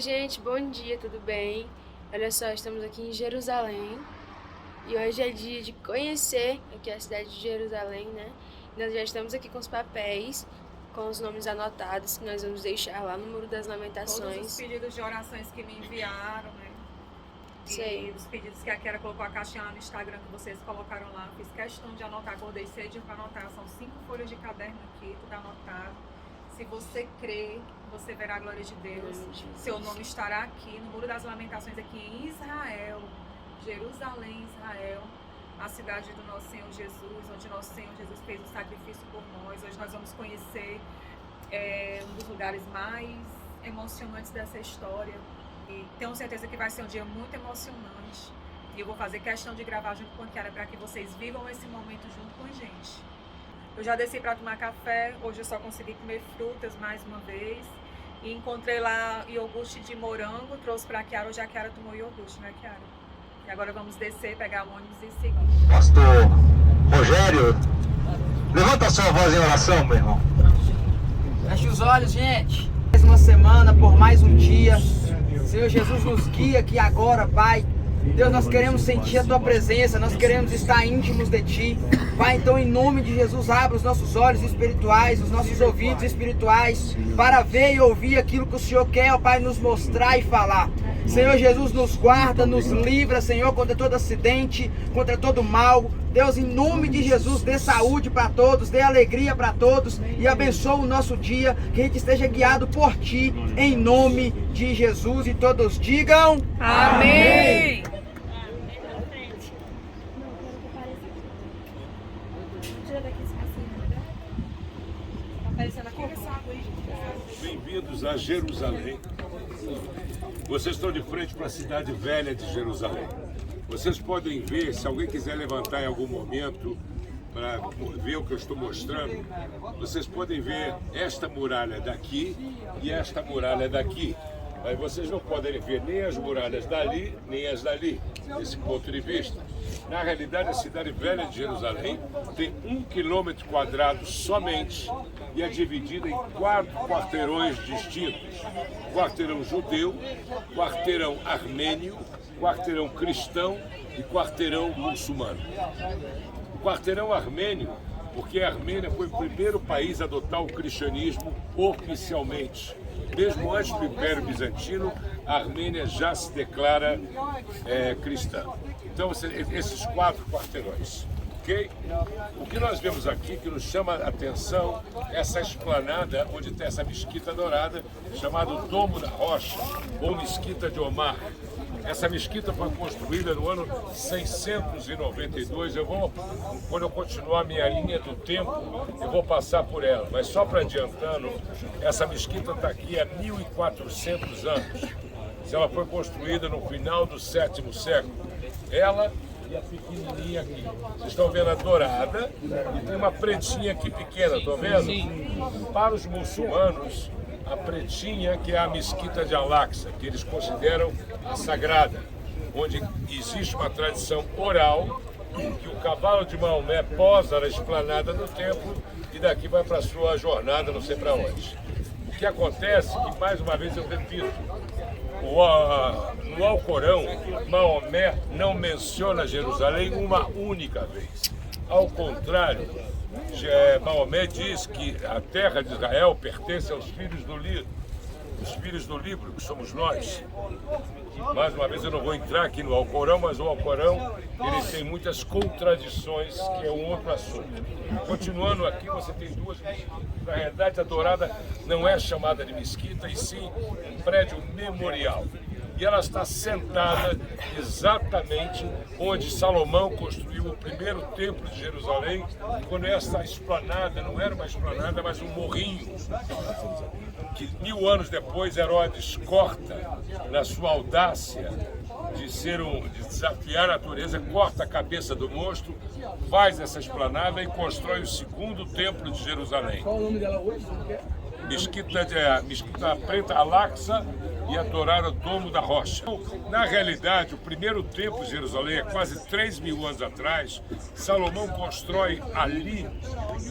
gente, bom dia, tudo bem? Olha só, estamos aqui em Jerusalém e hoje é dia de conhecer aqui a cidade de Jerusalém, né? Nós já estamos aqui com os papéis, com os nomes anotados que nós vamos deixar lá no Muro das Lamentações. Todos os pedidos de orações que me enviaram, né? Sei. E os pedidos que a Kiara colocou a caixinha lá no Instagram que vocês colocaram lá. Fiz questão de anotar, acordei cedinho para anotar. São 5 folhas de caderno aqui, tudo anotado. Se você crê, você verá a glória de Deus. Seu nome estará aqui no Muro das Lamentações, aqui em Israel, Jerusalém, Israel, a cidade do nosso Senhor Jesus, onde nosso Senhor Jesus fez o sacrifício por nós. Hoje nós vamos conhecer um dos lugares mais emocionantes dessa história. E tenho certeza que vai ser um dia muito emocionante. E eu vou fazer questão de gravar junto com a Kiara para que vocês vivam esse momento junto com a gente. Eu já desci para tomar café, hoje eu só consegui comer frutas mais uma vez. E encontrei lá iogurte de morango, trouxe para a Kiara, hoje a Kiara tomou iogurte, né, Kiara? E agora vamos descer, pegar o ônibus e seguir. Pastor Rogério, levanta a sua voz em oração, meu irmão. Feche os olhos, gente. Mais uma semana, por mais um dia. Senhor Jesus, nos guia aqui agora, Pai. Deus, nós queremos sentir a Tua presença, nós queremos estar íntimos de Ti. Pai, então em nome de Jesus, abra os nossos olhos espirituais, os nossos ouvidos espirituais, para ver e ouvir aquilo que o Senhor quer, ó Pai, nos mostrar e falar. Senhor Jesus, nos guarda, nos livra, Senhor, contra todo acidente, contra todo mal. Deus, em nome de Jesus, dê saúde para todos, dê alegria para todos e abençoa o nosso dia, que a gente esteja guiado por Ti, em nome de Jesus. E todos digam Amém! Bem-vindos a Jerusalém. Vocês estão de frente para a cidade velha de Jerusalém. Vocês podem ver, se alguém quiser levantar em algum momento para ver o que eu estou mostrando, vocês podem ver esta muralha daqui e esta muralha daqui. Aí vocês não podem ver nem as muralhas dali, nem as dali, desse ponto de vista. Na realidade, a cidade velha de Jerusalém tem 1 quilômetro quadrado somente e é dividida em 4 quarteirões distintos. Quarteirão judeu, quarteirão armênio, quarteirão cristão e quarteirão muçulmano. O quarteirão armênio, porque a Armênia foi o primeiro país a adotar o cristianismo oficialmente. Mesmo antes do Império Bizantino, a Armênia já se declara cristã. Então, esses 4 quarteirões, ok? O que nós vemos aqui, que nos chama a atenção, essa esplanada onde tem essa mesquita dourada, chamada Domo da Rocha, ou Mesquita de Omar. Essa mesquita foi construída no ano 692. Quando eu continuar a minha linha do tempo, eu vou passar por ela. Mas só para adiantando, essa mesquita está aqui há 1400 anos. Ela foi construída no final do 7º século. Ela e a pequenininha aqui. Vocês estão vendo a dourada e tem uma pretinha aqui pequena, estão vendo? Para os muçulmanos, a pretinha, que é a mesquita de Al-Aqsa, que eles consideram a sagrada, onde existe uma tradição oral que o cavalo de Maomé posa na esplanada do templo e daqui vai para a sua jornada, não sei para onde. O que acontece, que mais uma vez eu repito, no Alcorão, Maomé não menciona Jerusalém uma única vez. Ao contrário, Maomé diz que a terra de Israel pertence aos filhos do livro, os filhos do livro, que somos nós. Mais uma vez, eu não vou entrar aqui no Alcorão, mas o Alcorão ele tem muitas contradições, que é um outro assunto. Continuando aqui, você tem 2 mesquitas. Na realidade, a dourada não é chamada de mesquita, e sim um prédio memorial. E ela está sentada exatamente onde Salomão construiu o primeiro templo de Jerusalém, quando essa esplanada não era uma esplanada, mas um morrinho, que 1000 anos depois Herodes corta, na sua audácia de desafiar a natureza, corta a cabeça do monstro, faz essa esplanada e constrói o 2º templo de Jerusalém. Qual o nome dela hoje? Mesquita Preta Al-Aqsa e a dourada Domo da Rocha. Na realidade, o primeiro templo de Jerusalém, é quase 3.000 anos atrás. Salomão constrói ali,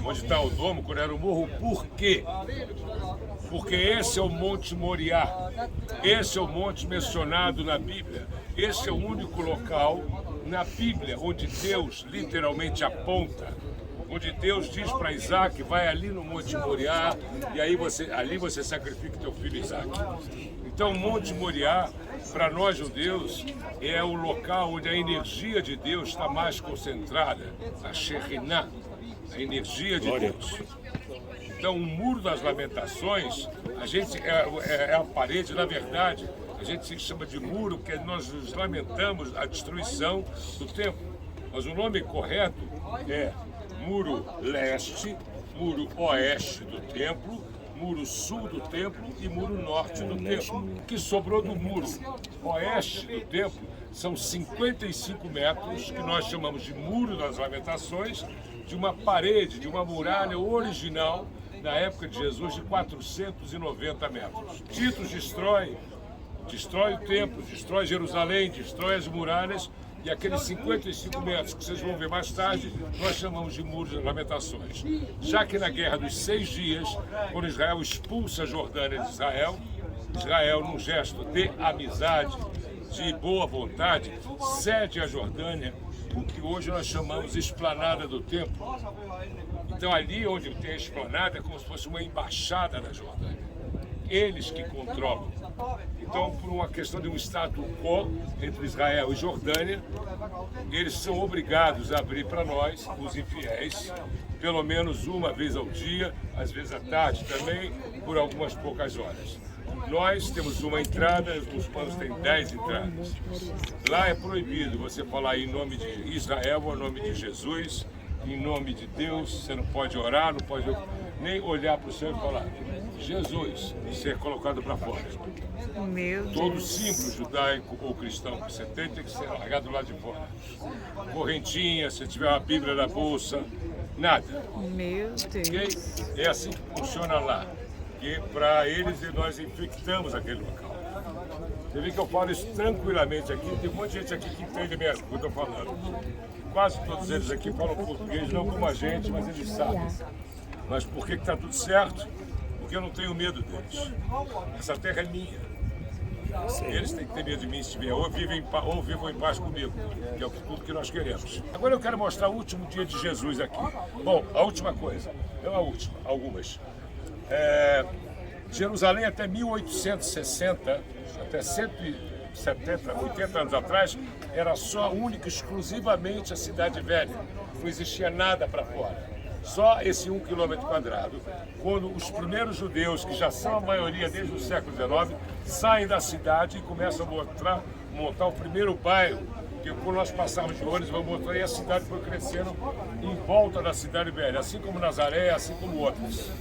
onde está o domo, quando era o morro. Por quê? porque esse é o Monte Moriá, esse é o monte mencionado na Bíblia, esse é o único local na Bíblia onde Deus literalmente aponta, onde Deus diz para Isaac, vai ali no Monte Moriá, e aí ali você sacrifica teu filho Isaac. Então o Monte Moriá, para nós judeus, é o local onde a energia de Deus está mais concentrada, a Shekhinah, a energia de Deus. Então o Muro das Lamentações, a gente é a parede, na verdade, a gente se chama de muro porque nós nos lamentamos a destruição do templo. Mas o nome correto é Muro Leste, Muro Oeste do templo, Muro Sul do templo e Muro Norte do templo. O que sobrou do Muro Oeste do templo são 55 metros, que nós chamamos de Muro das Lamentações, de uma parede, de uma muralha original, na época de Jesus, de 490 metros. Tito destrói o templo, destrói Jerusalém, destrói as muralhas, e aqueles 55 metros que vocês vão ver mais tarde, nós chamamos de Muros das Lamentações. Já que na Guerra dos 6 Dias, quando Israel expulsa a Jordânia de Israel, num gesto de amizade, de boa vontade, cede a Jordânia, o que hoje nós chamamos de Esplanada do Templo. Então ali onde tem a esplanada é como se fosse uma embaixada da Jordânia. Eles que controlam. Então, por uma questão de um status quo entre Israel e Jordânia, eles são obrigados a abrir para nós, os infiéis, pelo menos uma vez ao dia, às vezes à tarde também, por algumas poucas horas. Nós temos uma entrada, os muçulmanos têm 10 entradas. Lá é proibido você falar em nome de Israel ou em nome de Jesus, em nome de Deus, você não pode orar, não pode nem olhar para o céu e falar Jesus, e ser colocado para fora. Meu Deus. Todo símbolo judaico ou cristão que você tem que ser largado lá de fora. Correntinha, se tiver uma Bíblia na bolsa, nada. Meu Deus. Okay? É assim que funciona lá. Que para eles nós infectamos aquele local. Você vê que eu falo isso tranquilamente aqui, tem um monte de gente aqui que entende mesmo o que eu estou falando. Quase todos eles aqui falam português, não como a gente, mas eles sabem. Mas por que está tudo certo? Porque eu não tenho medo deles. Essa terra é minha. Eles têm que ter medo de mim se vier, ou vivam em paz comigo, que é tudo que nós queremos. Agora eu quero mostrar o último dia de Jesus aqui. Bom, a última coisa, não a última, algumas. Jerusalém até 1860, até 170, 80 anos atrás, era só, única, exclusivamente a cidade velha. Não existia nada para fora. Só esse 1 quilômetro quadrado. Quando os primeiros judeus, que já são a maioria desde o século XIX, saem da cidade e começam a montar o primeiro bairro, que quando nós passamos de ônibus, vamos mostrar, e a cidade foi crescendo em volta da cidade velha, assim como Nazaré, assim como outras.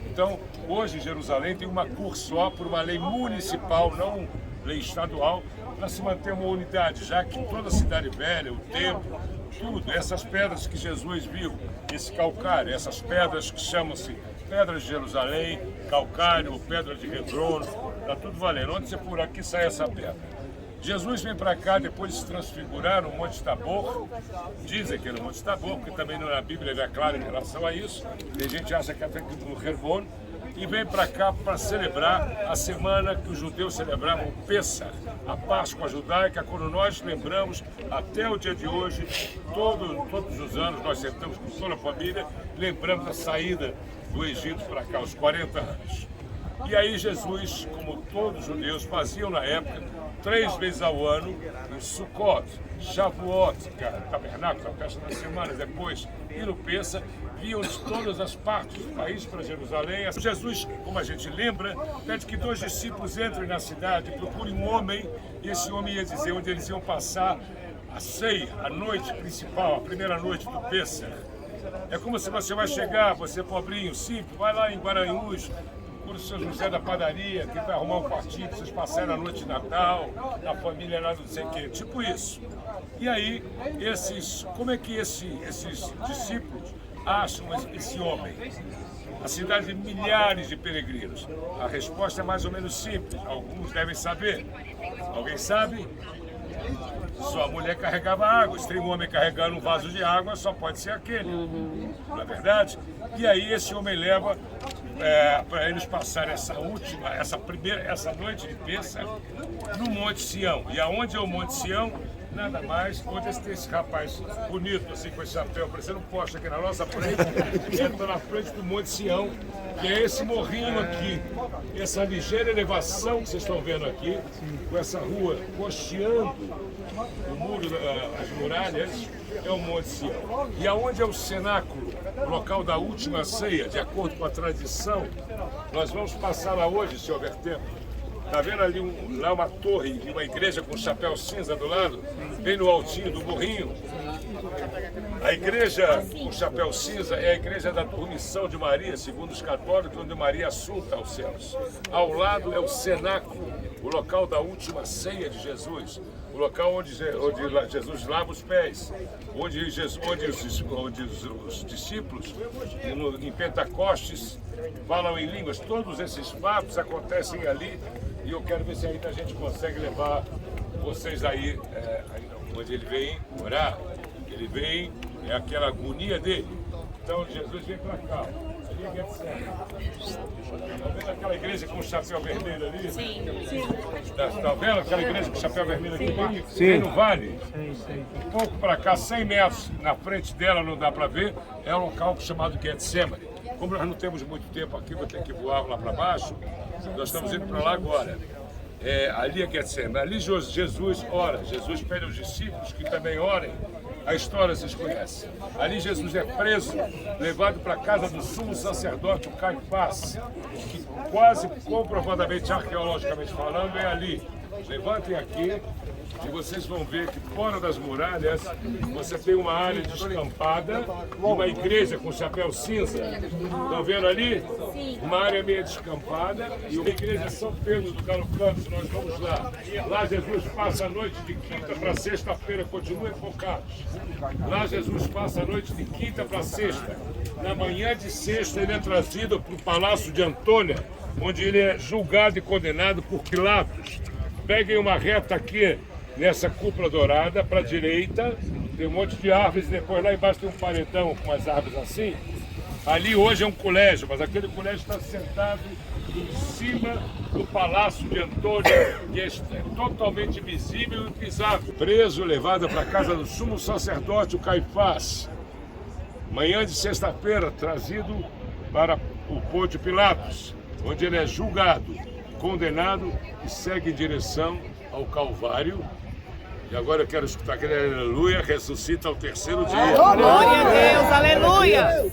Então, hoje Jerusalém tem uma cor só por uma lei municipal, não lei estadual, para se manter uma unidade, já que toda a cidade velha, o templo, tudo, essas pedras que Jesus viu, esse calcário, essas pedras que chamam-se Pedras de Jerusalém, calcário, pedra de Hebron, está tudo valendo. Onde você por aqui sai essa pedra? Jesus vem para cá depois de se transfigurar no Monte Tabor, dizem que é no Monte Tabor, porque também na Bíblia ele é claro em relação a isso, tem gente que acha que é até no Hebron, e vem para cá para celebrar a semana que os judeus celebravam o Pêssar, a Páscoa judaica, quando nós lembramos, até o dia de hoje, todos os anos, nós sentamos com toda a família, lembramos a saída do Egito para cá, os 40 anos. E aí Jesus, como todos os judeus faziam na época, 3 vezes ao ano, em Sukkot, Shavuot, que é o tabernáculo, a festa das semanas, depois, e no Pêssar, vinham de todas as partes do país para Jerusalém. Jesus, como a gente lembra, pede que 2 discípulos entrem na cidade, procurem um homem, e esse homem ia dizer onde eles iam passar a ceia, a noite principal, a primeira noite do Pêssar. É como se você vai chegar, você pobrinho, simples, vai lá em Guaranhus, procura o seu José da padaria, que vai arrumar um quartinho para vocês passarem a noite de Natal, na família lá não sei o quê, tipo isso. E aí, como é que esses discípulos acham esse homem? A cidade de milhares de peregrinos. A resposta é mais ou menos simples, alguns devem saber. Alguém sabe? Só a mulher carregava água, se tem um homem carregando um vaso de água, só pode ser aquele. Não é verdade? E aí esse homem leva para eles passarem essa noite de Pêssar no Monte Sião. E aonde é o Monte Sião? Nada mais, onde tem esse rapaz bonito, assim, com esse chapéu, parecendo um poste aqui na nossa frente, ele está na frente do Monte Sião, que é esse morrinho aqui, essa ligeira elevação que vocês estão vendo aqui, com essa rua costeando o muro, as muralhas, é o Monte Sião. E aonde é o cenáculo, o local da última ceia, de acordo com a tradição, nós vamos passar lá hoje, se houver tempo. Está vendo ali lá uma torre de uma igreja com um chapéu cinza do lado, bem no altinho do morrinho? A igreja com chapéu cinza é a igreja da Dormição de Maria, segundo os católicos, onde Maria assunta aos céus. Ao lado é o cenáculo, o local da última ceia de Jesus, o local onde Jesus lava os pés, onde os discípulos em Pentecostes falam em línguas. Todos esses fatos acontecem ali e eu quero ver se ainda a gente consegue levar vocês aí, onde ele vem orar. Ele vem, é aquela agonia dele. Então Jesus vem para cá. Ali é Getsemane. Está vendo aquela igreja com o chapéu vermelho ali? Sim. Está vendo aquela igreja com o chapéu vermelho aqui? Sim. No vale? Sim. Um pouco para cá, 100 metros na frente dela, não dá para ver, é um local chamado Getsemane. Como nós não temos muito tempo aqui, vou ter que voar lá para baixo, nós estamos indo para lá agora. Ali é Getsemane. Ali Jesus ora, Jesus pede aos discípulos que também orem. A história vocês conhecem. Ali Jesus é preso, levado para a casa do sumo sacerdote, o Caifás, que quase comprovadamente, arqueologicamente falando, é ali. Levantem aqui e vocês vão ver que fora das muralhas você tem uma área descampada e uma igreja com chapéu cinza. Estão vendo ali? Uma área meio descampada e uma igreja São Pedro do Galo Campos. Nós vamos lá. Lá Jesus passa a noite de quinta para sexta-feira, continuem focados. Lá Jesus passa a noite de quinta para sexta. Na manhã de sexta ele é trazido para o Palácio de Antônia, onde ele é julgado e condenado por Pilatos. Peguem uma reta aqui nessa cúpula dourada, para a direita, tem um monte de árvores, e depois lá embaixo tem um paredão com umas árvores assim. Ali hoje é um colégio, mas aquele colégio está sentado em cima do Palácio de Antônia, que é totalmente visível e pisável. Preso, levado para a casa do sumo sacerdote, o Caifás. Manhã de sexta-feira, trazido para o Pôntio Pilatos, onde ele é julgado, condenado e segue em direção ao Calvário. E agora eu quero escutar aquele aleluia, ressuscita ao terceiro dia. Glória a Deus, aleluia!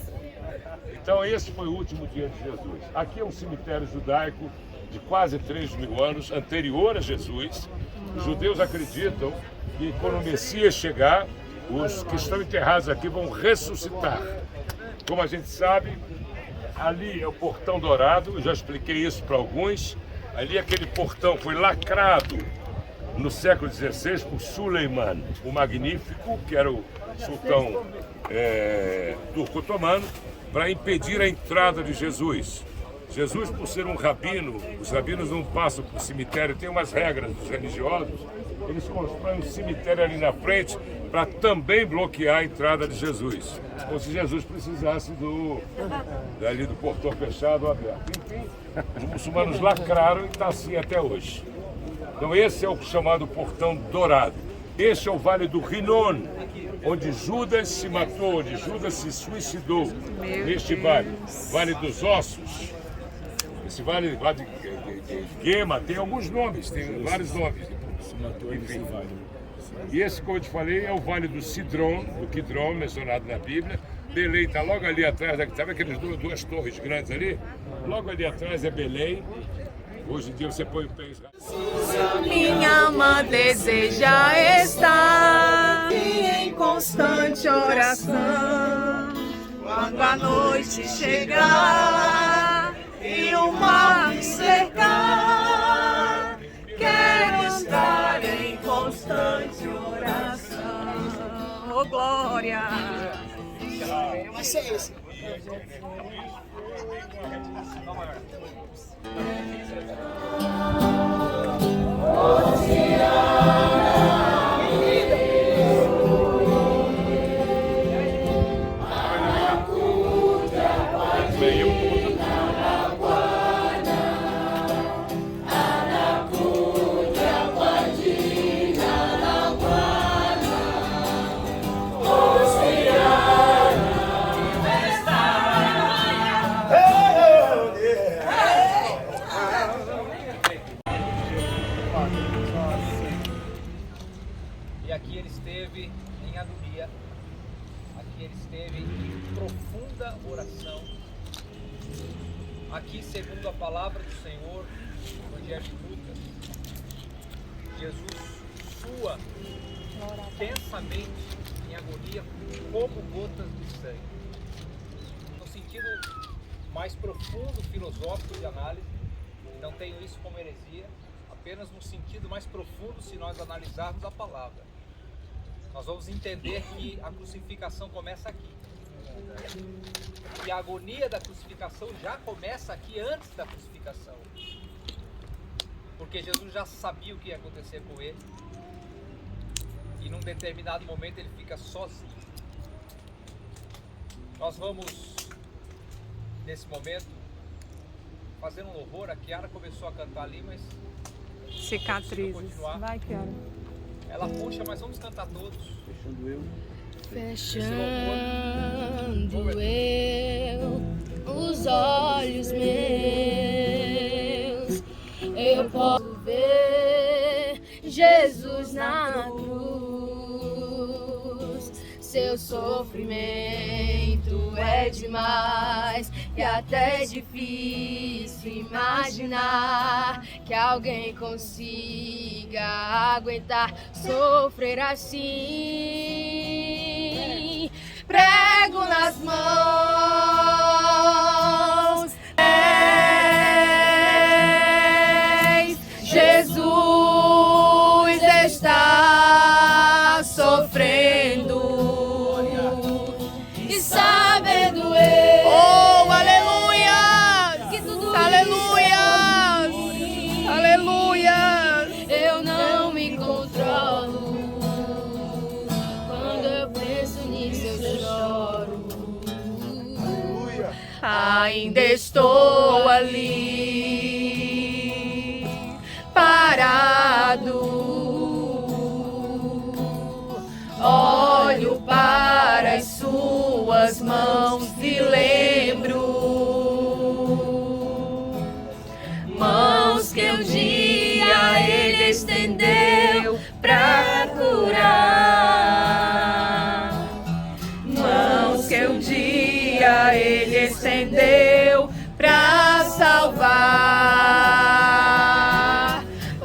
Então esse foi o último dia de Jesus. Aqui é um cemitério judaico de quase 3.000 anos, anterior a Jesus. Os judeus acreditam que quando o Messias chegar, os que estão enterrados aqui vão ressuscitar. Como a gente sabe, ali é o Portão Dourado, eu já expliquei isso para alguns. Ali aquele portão foi lacrado no século XVI por Suleiman, o Magnífico, que era o sultão turco-otomano, para impedir a entrada de Jesus. Jesus, por ser um rabino, os rabinos não passam por cemitério, tem umas regras dos religiosos, eles constroem um cemitério ali na frente para também bloquear a entrada de Jesus. Como se Jesus precisasse dali do portão fechado ou aberto. Enfim, os muçulmanos lacraram e está assim até hoje. Então esse é o chamado Portão Dourado. Este é o Vale do Rinon, onde Judas se matou, onde Judas se suicidou. Neste vale, Vale dos Ossos. Esse vale de Gema tem alguns nomes, tem vários nomes. Enfim. E esse, como eu te falei, é o Vale do Cidron, mencionado na Bíblia. Belém está logo ali atrás, sabe aquelas duas torres grandes ali? Logo ali atrás é Belém. Hoje em dia você põe o pé. Minha alma deseja estar em constante oração. Quando a noite chegar e o mar me cercar, quero estar em constante oração. Oh, glória! Vai ser esse. E aqui ele esteve em agonia, aqui ele esteve em profunda oração. Aqui, segundo a palavra do Senhor, no Evangelho de Lucas, Jesus sua intensamente em agonia como gotas de sangue. No sentido mais profundo, filosófico de análise, não tenho isso como heresia, apenas no sentido mais profundo, se nós analisarmos a palavra, nós vamos entender que a crucificação começa aqui. E a agonia da crucificação já começa aqui antes da crucificação. Porque Jesus já sabia o que ia acontecer com ele. E num determinado momento ele fica sozinho. Nós vamos, nesse momento, fazer um louvor. A Kiara começou a cantar ali, mas Cicatrizes. Vai, Kiara. ela puxa, mas vamos cantar todos. Fechando eu. Fechando eu os olhos meus, eu posso ver Jesus na cruz. Seu sofrimento é demais e até é difícil imaginar que alguém consiga aguentar sofrer assim. Prego nas mãos, Jesus está sofrendo e sabendo eu, oh, aleluia, que tudo aleluia, aleluia, eu não me controlo. Quando eu penso nisso eu choro. Ainda estou ali parado, olho para as suas mãos e lembro, mãos que um dia ele estendeu pra curar, mãos que um dia ele estendeu pra salvar,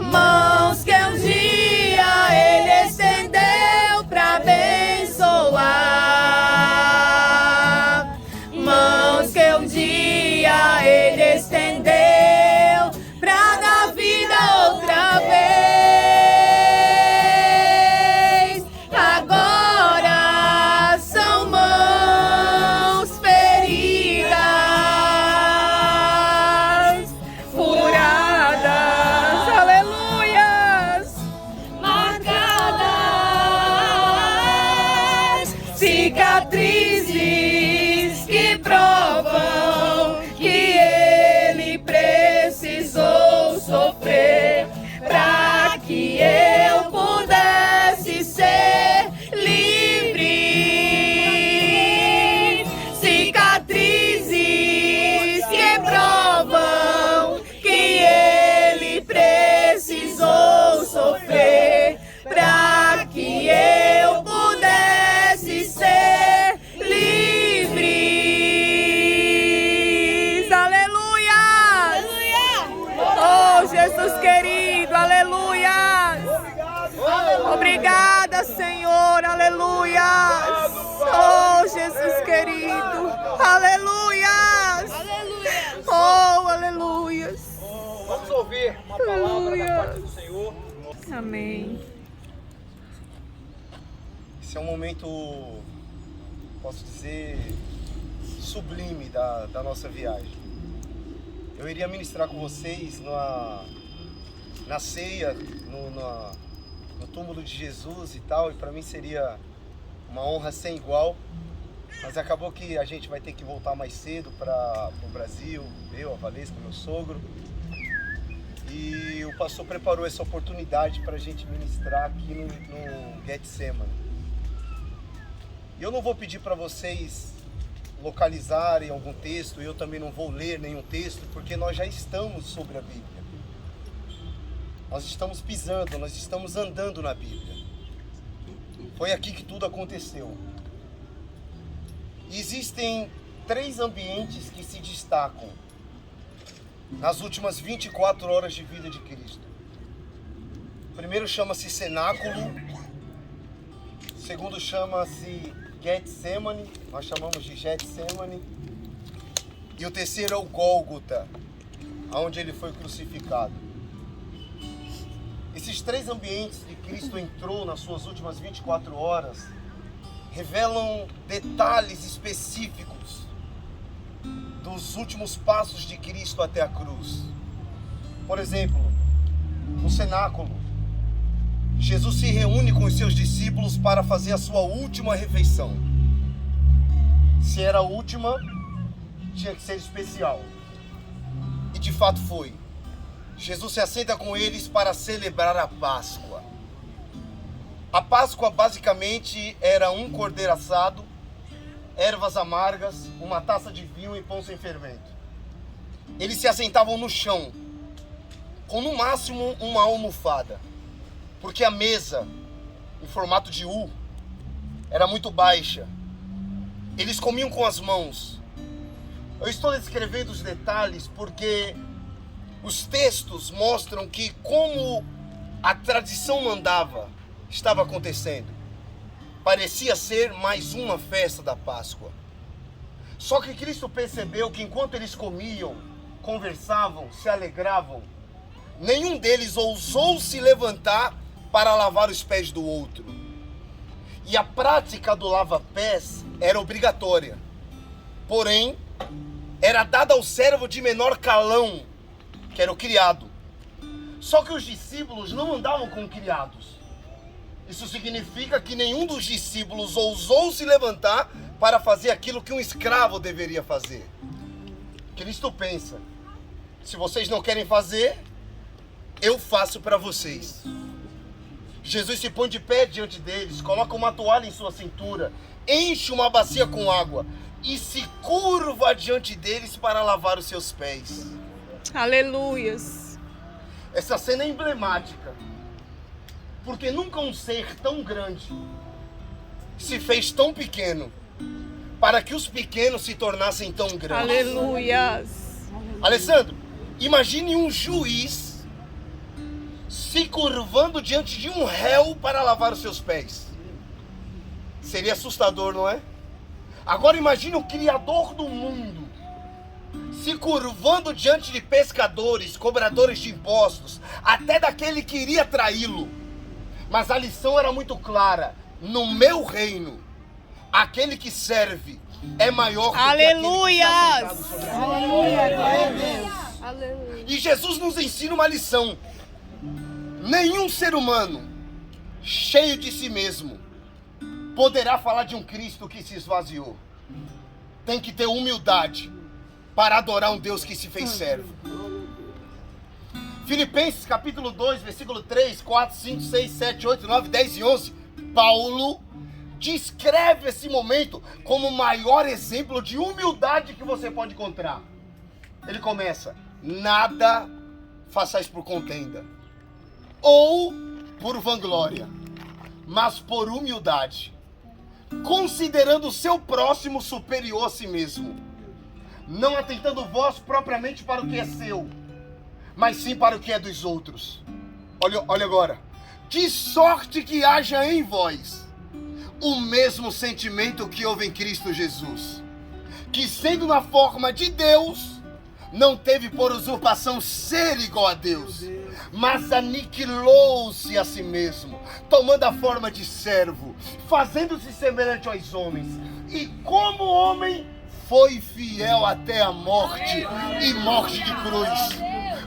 mãos que um dia ele estendeu pra abençoar, mãos que um dia ele estendeu pra dar vida outra vez. Agora são mãos feridas, furadas, aleluias, marcadas, cicatrizes que provam que ele precisou sofrer para que eu pudesse ser livre. Cicatrizes que provam que ele precisou sofrer para que eu pudesse ser livre. Aleluia! Oh, Jesus querido, aleluia! Obrigada, Senhor, aleluia! Oh, Jesus querido, aleluia! Oh, aleluia! Vamos ouvir uma palavra da parte do Senhor. Amém. Esse é um momento, posso dizer, sublime da nossa viagem. Eu iria ministrar com vocês na ceia, no túmulo de Jesus e tal, e para mim seria uma honra sem igual, mas acabou que a gente vai ter que voltar mais cedo para o Brasil, eu, a Valesca, meu sogro, e o pastor preparou essa oportunidade para a gente ministrar aqui no Getsemane. E eu não vou pedir para vocês localizarem algum texto, eu também não vou ler nenhum texto, porque nós já estamos sobre a Bíblia. nós estamos pisando, nós estamos andando na Bíblia. Foi aqui que tudo aconteceu. E existem 3 ambientes que se destacam nas últimas 24 horas de vida de Cristo. O primeiro chama-se cenáculo, o segundo chama-se Getsemane, nós chamamos de Getsemane, e o terceiro é o Gólgota, onde ele foi crucificado. Esses 3 ambientes que Cristo entrou nas suas últimas 24 horas revelam detalhes específicos dos últimos passos de Cristo até a cruz. Por exemplo, no cenáculo, Jesus se reúne com os seus discípulos para fazer a sua última refeição. Se era a última, tinha que ser especial. E de fato foi. Jesus se assenta com eles para celebrar a Páscoa. A Páscoa basicamente era um cordeiro assado, ervas amargas, uma taça de vinho e pão sem fermento. Eles se assentavam no chão, com no máximo uma almofada, porque a mesa, em formato de U, era muito baixa. Eles comiam com as mãos. Eu estou descrevendo os detalhes porque os textos mostram que, como a tradição mandava, estava acontecendo. Parecia ser mais uma festa da Páscoa. Só que Cristo percebeu que enquanto eles comiam, conversavam, se alegravam, nenhum deles ousou se levantar para lavar os pés do outro. E a prática do lava-pés era obrigatória. Porém, era dada ao servo de menor calão, que era o criado. Só que os discípulos não andavam com criados. Isso significa que nenhum dos discípulos ousou se levantar para fazer aquilo que um escravo deveria fazer. Cristo pensa: se vocês não querem fazer, eu faço para vocês. Jesus se põe de pé diante deles, coloca uma toalha em sua cintura, enche uma bacia com água e se curva diante deles para lavar os seus pés. Aleluias. Essa cena é emblemática, porque nunca um ser tão grande se fez tão pequeno para que os pequenos se tornassem tão grandes. Aleluias. Alessandro, imagine um juiz se curvando diante de um réu para lavar os seus pés. Seria assustador, não é? Agora imagine o Criador do mundo se curvando diante de pescadores, cobradores de impostos, até daquele que iria traí-lo. Mas a lição era muito clara: no meu reino, aquele que serve é maior do que aquele que está sentado sobre a mesa. Aleluia. E Jesus nos ensina uma lição: nenhum ser humano cheio de si mesmo poderá falar de um Cristo que se esvaziou. Tem que ter humildade para adorar um Deus que se fez servo. Filipenses capítulo 2, versículo 3, 4, 5, 6, 7, 8, 9, 10 e 11. Paulo descreve esse momento como o maior exemplo de humildade que você pode encontrar. Ele começa: nada façais por contenda ou por vanglória, mas por humildade, considerando o seu próximo superior a si mesmo, não atentando vós propriamente para o que é seu, mas sim para o que é dos outros. Olha agora: de sorte que haja em vós o mesmo sentimento que houve em Cristo Jesus, que sendo na forma de Deus, não teve por usurpação ser igual a Deus, mas aniquilou-se a si mesmo, tomando a forma de servo, fazendo-se semelhante aos homens, e como homem foi fiel até a morte, e morte de cruz.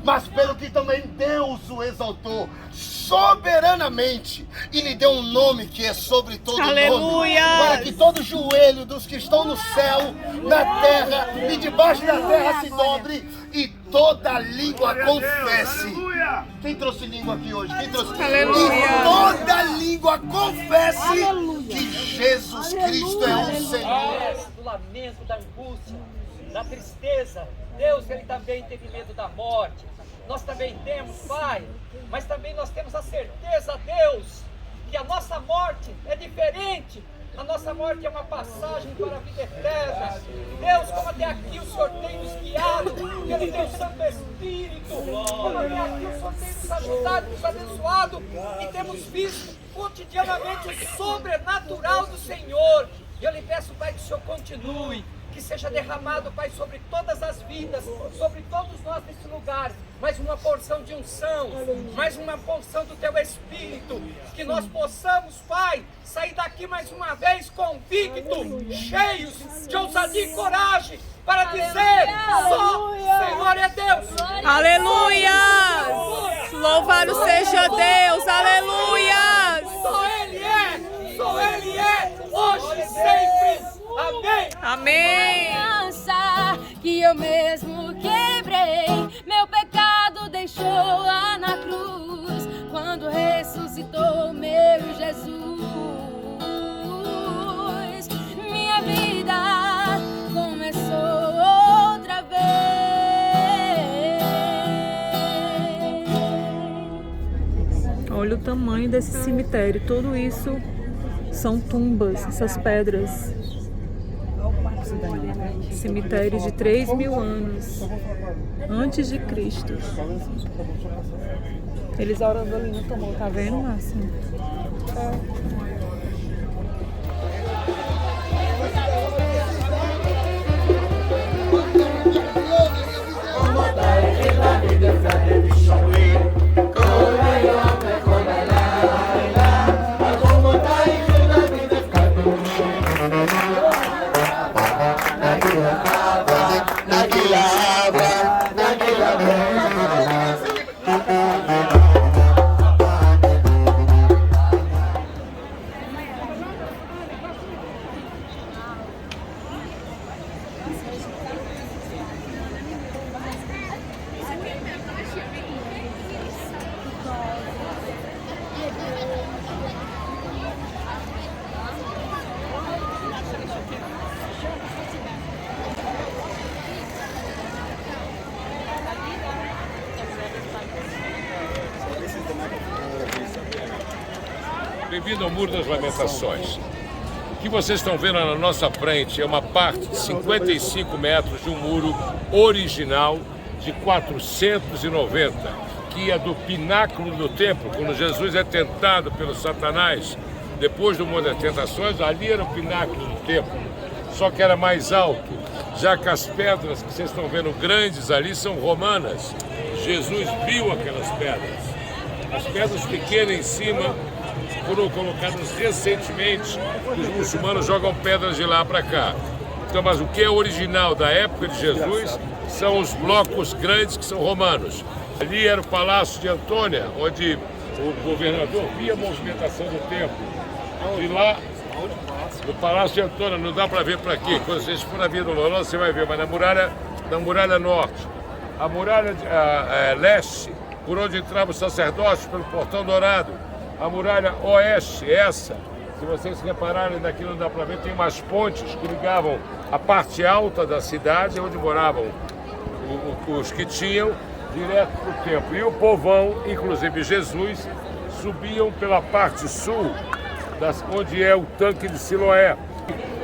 Mas pelo que também Deus o exaltou soberanamente e lhe deu um nome que é sobre todo nome, para que todo joelho dos que estão no céu, na terra e debaixo da terra se dobre e toda língua confesse. Quem trouxe língua aqui hoje? Quem trouxe? E toda língua confesse que Jesus Cristo é o Senhor. Do lamento, da angústia, da tristeza. Deus, ele também teve medo da morte. nós também temos, Pai, mas também nós temos a certeza, Deus, que a nossa morte é diferente. A nossa morte é uma passagem para a vida eterna. Deus, como até aqui o Senhor tem nos guiado pelo Teu Santo Espírito, como até aqui o Senhor tem nos ajudado, nos abençoado, e temos visto cotidianamente o sobrenatural do Senhor. E eu lhe peço, Pai, que o Senhor continue, que seja derramado, Pai, sobre todas as vidas, sobre todos nós nesse lugar, mais uma porção de unção, mais uma porção do Teu Espírito, que nós possamos, Pai, sair daqui mais uma vez convictos, cheios de ousadia e coragem, para dizer, só Senhor é Deus. Aleluia! Louvado seja Deus, aleluia! Só Ele é, hoje e sempre. Amém. Amém. Que eu mesmo quebrei, meu pecado deixou lá na cruz, quando ressuscitou meu Jesus. Minha vida começou outra vez. Olha o tamanho desse cemitério, tudo isso são tumbas, essas pedras. Cemitério de 3.000 anos antes de Cristo. Eles orando ali no túmulo, tá vendo, Márcio? Bem-vindo ao Muro das Lamentações. O que vocês estão vendo na nossa frente é uma parte de 55 metros de um muro original de 490, que ia do pináculo do templo, quando Jesus é tentado pelo Satanás, depois do Monte das Tentações, ali era o pináculo do templo, só que era mais alto, já que as pedras que vocês estão vendo grandes ali são romanas. Jesus viu aquelas pedras. As pedras pequenas em cima foram colocadas recentemente, os muçulmanos jogam pedras de lá para cá. Então, mas o que é original da época de Jesus são os blocos grandes que são romanos. Ali era o Palácio de Antônia, onde o governador via a movimentação do templo. De lá, no Palácio de Antônia, não dá para ver para aqui. Quando vocês forem na Via do Loló, você vai ver, mas na muralha norte. A muralha leste, por onde entravam os sacerdotes, pelo Portão Dourado. A muralha oeste, essa, se vocês repararem daqui não dá para ver, tem umas pontes que ligavam a parte alta da cidade, onde moravam os que tinham, direto para o templo. E o povão, inclusive Jesus, subiam pela parte sul, onde é o tanque de Siloé.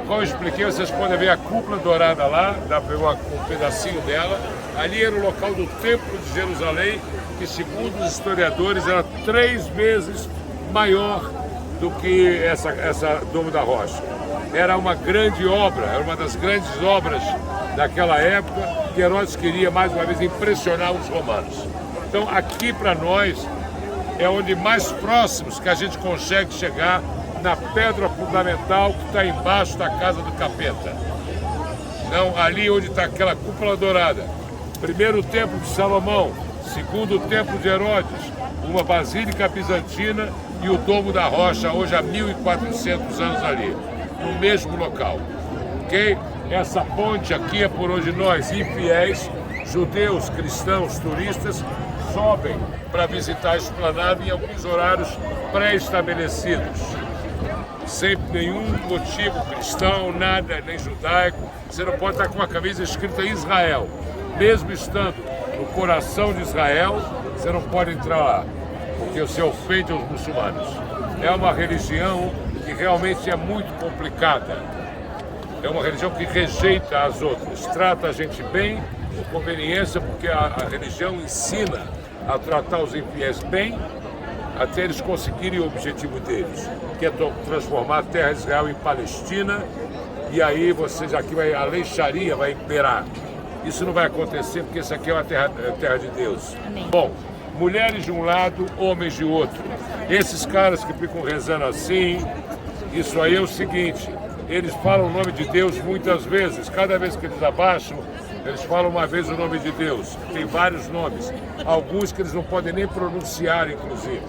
Como eu expliquei, vocês podem ver a cúpula dourada lá, dá para ver um pedacinho dela. Ali era o local do Templo de Jerusalém, que segundo os historiadores era 3 vezes maior do que essa Domo da Rocha. Era uma grande obra, era uma das grandes obras daquela época, que Herodes queria mais uma vez impressionar os romanos. Então aqui para nós é onde mais próximos que a gente consegue chegar na pedra fundamental que está embaixo da casa do capeta. Não, ali onde está aquela cúpula dourada. Primeiro templo de Salomão, segundo templo de Herodes, uma basílica bizantina e o Domo da Rocha, hoje há 1.400 anos ali, no mesmo local. Ok? Essa ponte aqui é por onde nós, infiéis, judeus, cristãos, turistas, sobem para visitar a esplanada em alguns horários pré-estabelecidos. Sem nenhum motivo cristão, nada, nem judaico. Você não pode estar com uma camisa escrita Israel. Mesmo estando no coração de Israel, você não pode entrar lá, porque você ofende os muçulmanos. É uma religião que realmente é muito complicada. É uma religião que rejeita as outras, trata a gente bem, por conveniência, porque a religião ensina a tratar os infiéis bem, até eles conseguirem o objetivo deles, que é transformar a terra de Israel em Palestina, e aí a lei Sharia vai imperar. Isso não vai acontecer, porque isso aqui é uma terra de Deus. Amém. Bom, mulheres de um lado, homens de outro. Esses caras que ficam rezando assim, isso aí é o seguinte, eles falam o nome de Deus muitas vezes, cada vez que eles abaixam, eles falam uma vez o nome de Deus. Tem vários nomes, alguns que eles não podem nem pronunciar, inclusive.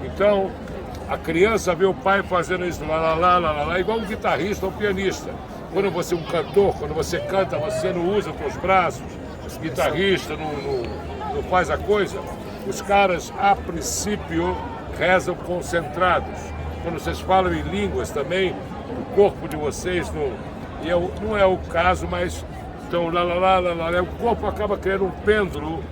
Então, a criança vê o pai fazendo isso, lá, igual um guitarrista ou um pianista. Quando você é um cantor, quando você canta, você não usa os seus braços, o guitarrista não faz a coisa. Os caras, a princípio, rezam concentrados. Quando vocês falam em línguas também, o corpo de vocês não é o caso, mas então o corpo acaba criando um pêndulo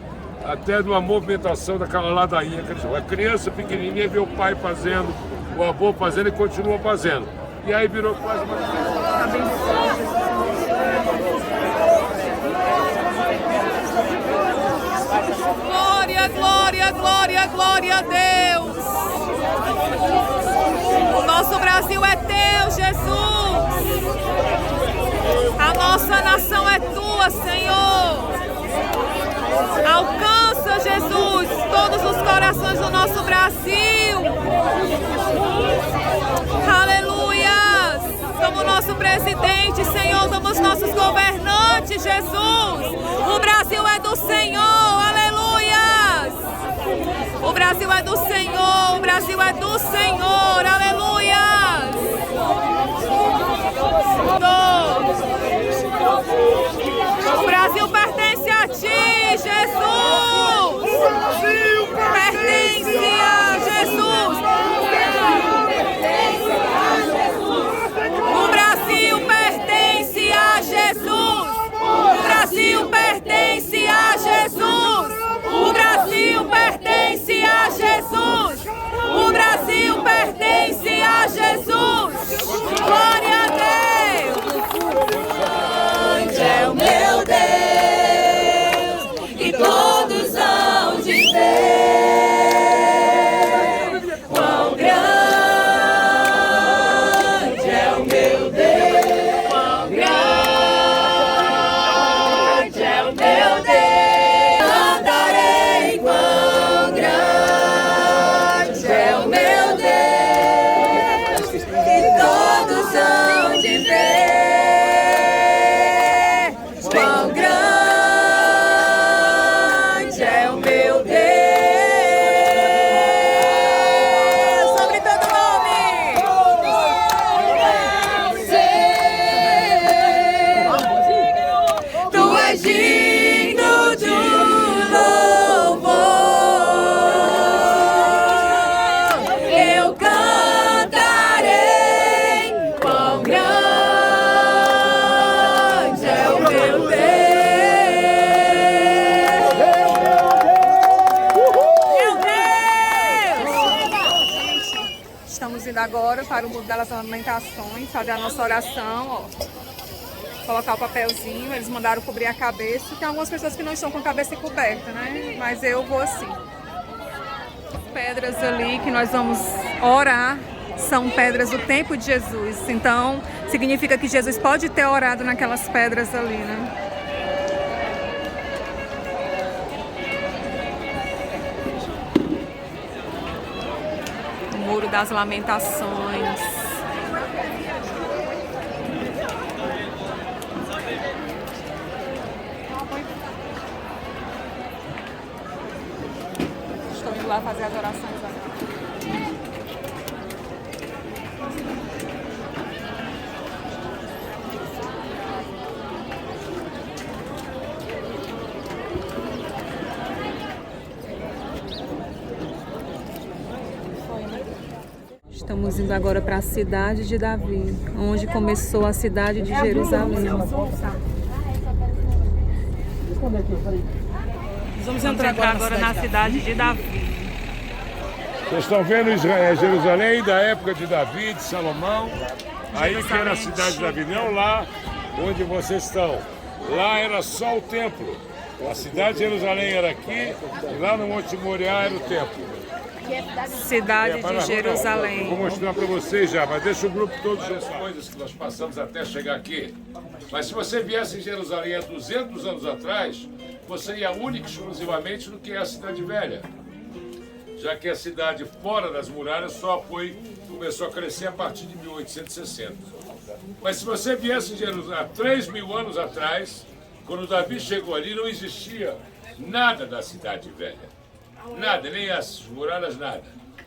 até de uma movimentação daquela ladainha. A criança pequenininha vê o pai fazendo, o avô fazendo e continua fazendo. E aí virou quase uma... Glória, glória, glória, glória a Deus. O nosso Brasil é teu, Jesus. A nossa nação é tua, Senhor. Alcança, Jesus, todos os corações do nosso Brasil. Aleluia. Como nosso presidente, Senhor, somos nossos governantes, Jesus. O Brasil é do Senhor, aleluia. O Brasil é do Senhor, o Brasil é do Senhor, aleluia. O Brasil pertence a ti, Jesus. Pertence a Jesus. O Brasil pertence a Jesus. O Brasil pertence a Jesus. O Brasil pertence a Jesus. O Brasil pertence a Jesus. Glória a Deus. Grande é o meu Deus, e todos hão de ver. Quão grande é o meu Deus, quão grande é o meu Deus. Andarei, quão grande é o meu Deus, e todos hão de ver. Quão grande é o meu Deus, sobre todo nome. Tu és digno de louvor. Eu cantarei. Quão grande é o meu Deus. Estamos indo agora para o Muro das Lamentações, fazer a nossa oração, ó. Colocar o papelzinho, eles mandaram cobrir a cabeça. Tem algumas pessoas que não estão com a cabeça coberta, né? Mas eu vou assim. Pedras ali que nós vamos orar são pedras do tempo de Jesus. Então, significa que Jesus pode ter orado naquelas pedras ali, né? O Muro das Lamentações. Estou indo lá fazer as orações agora. Estamos indo agora para a cidade de Davi, onde começou a cidade de Jerusalém. vamos entrar agora na cidade de Davi. Vocês estão vendo Israel, Jerusalém da época de Davi, de Salomão. Aí que era a cidade de Davi, não lá onde vocês estão. Lá era só o templo. A cidade de Jerusalém era aqui e lá no Monte Moriá era o templo. Cidade de Jerusalém. Vou mostrar para vocês já, mas deixa o grupo todo ver as coisas que nós passamos até chegar aqui. Mas se você viesse em Jerusalém há 200 anos atrás, você ia única e exclusivamente no que é a Cidade Velha. Já que a cidade fora das muralhas começou a crescer a partir de 1860. Mas se você viesse em Jerusalém há 3.000 anos atrás, quando Davi chegou ali, não existia nada da Cidade Velha. Nada, nem as muralhas, nada.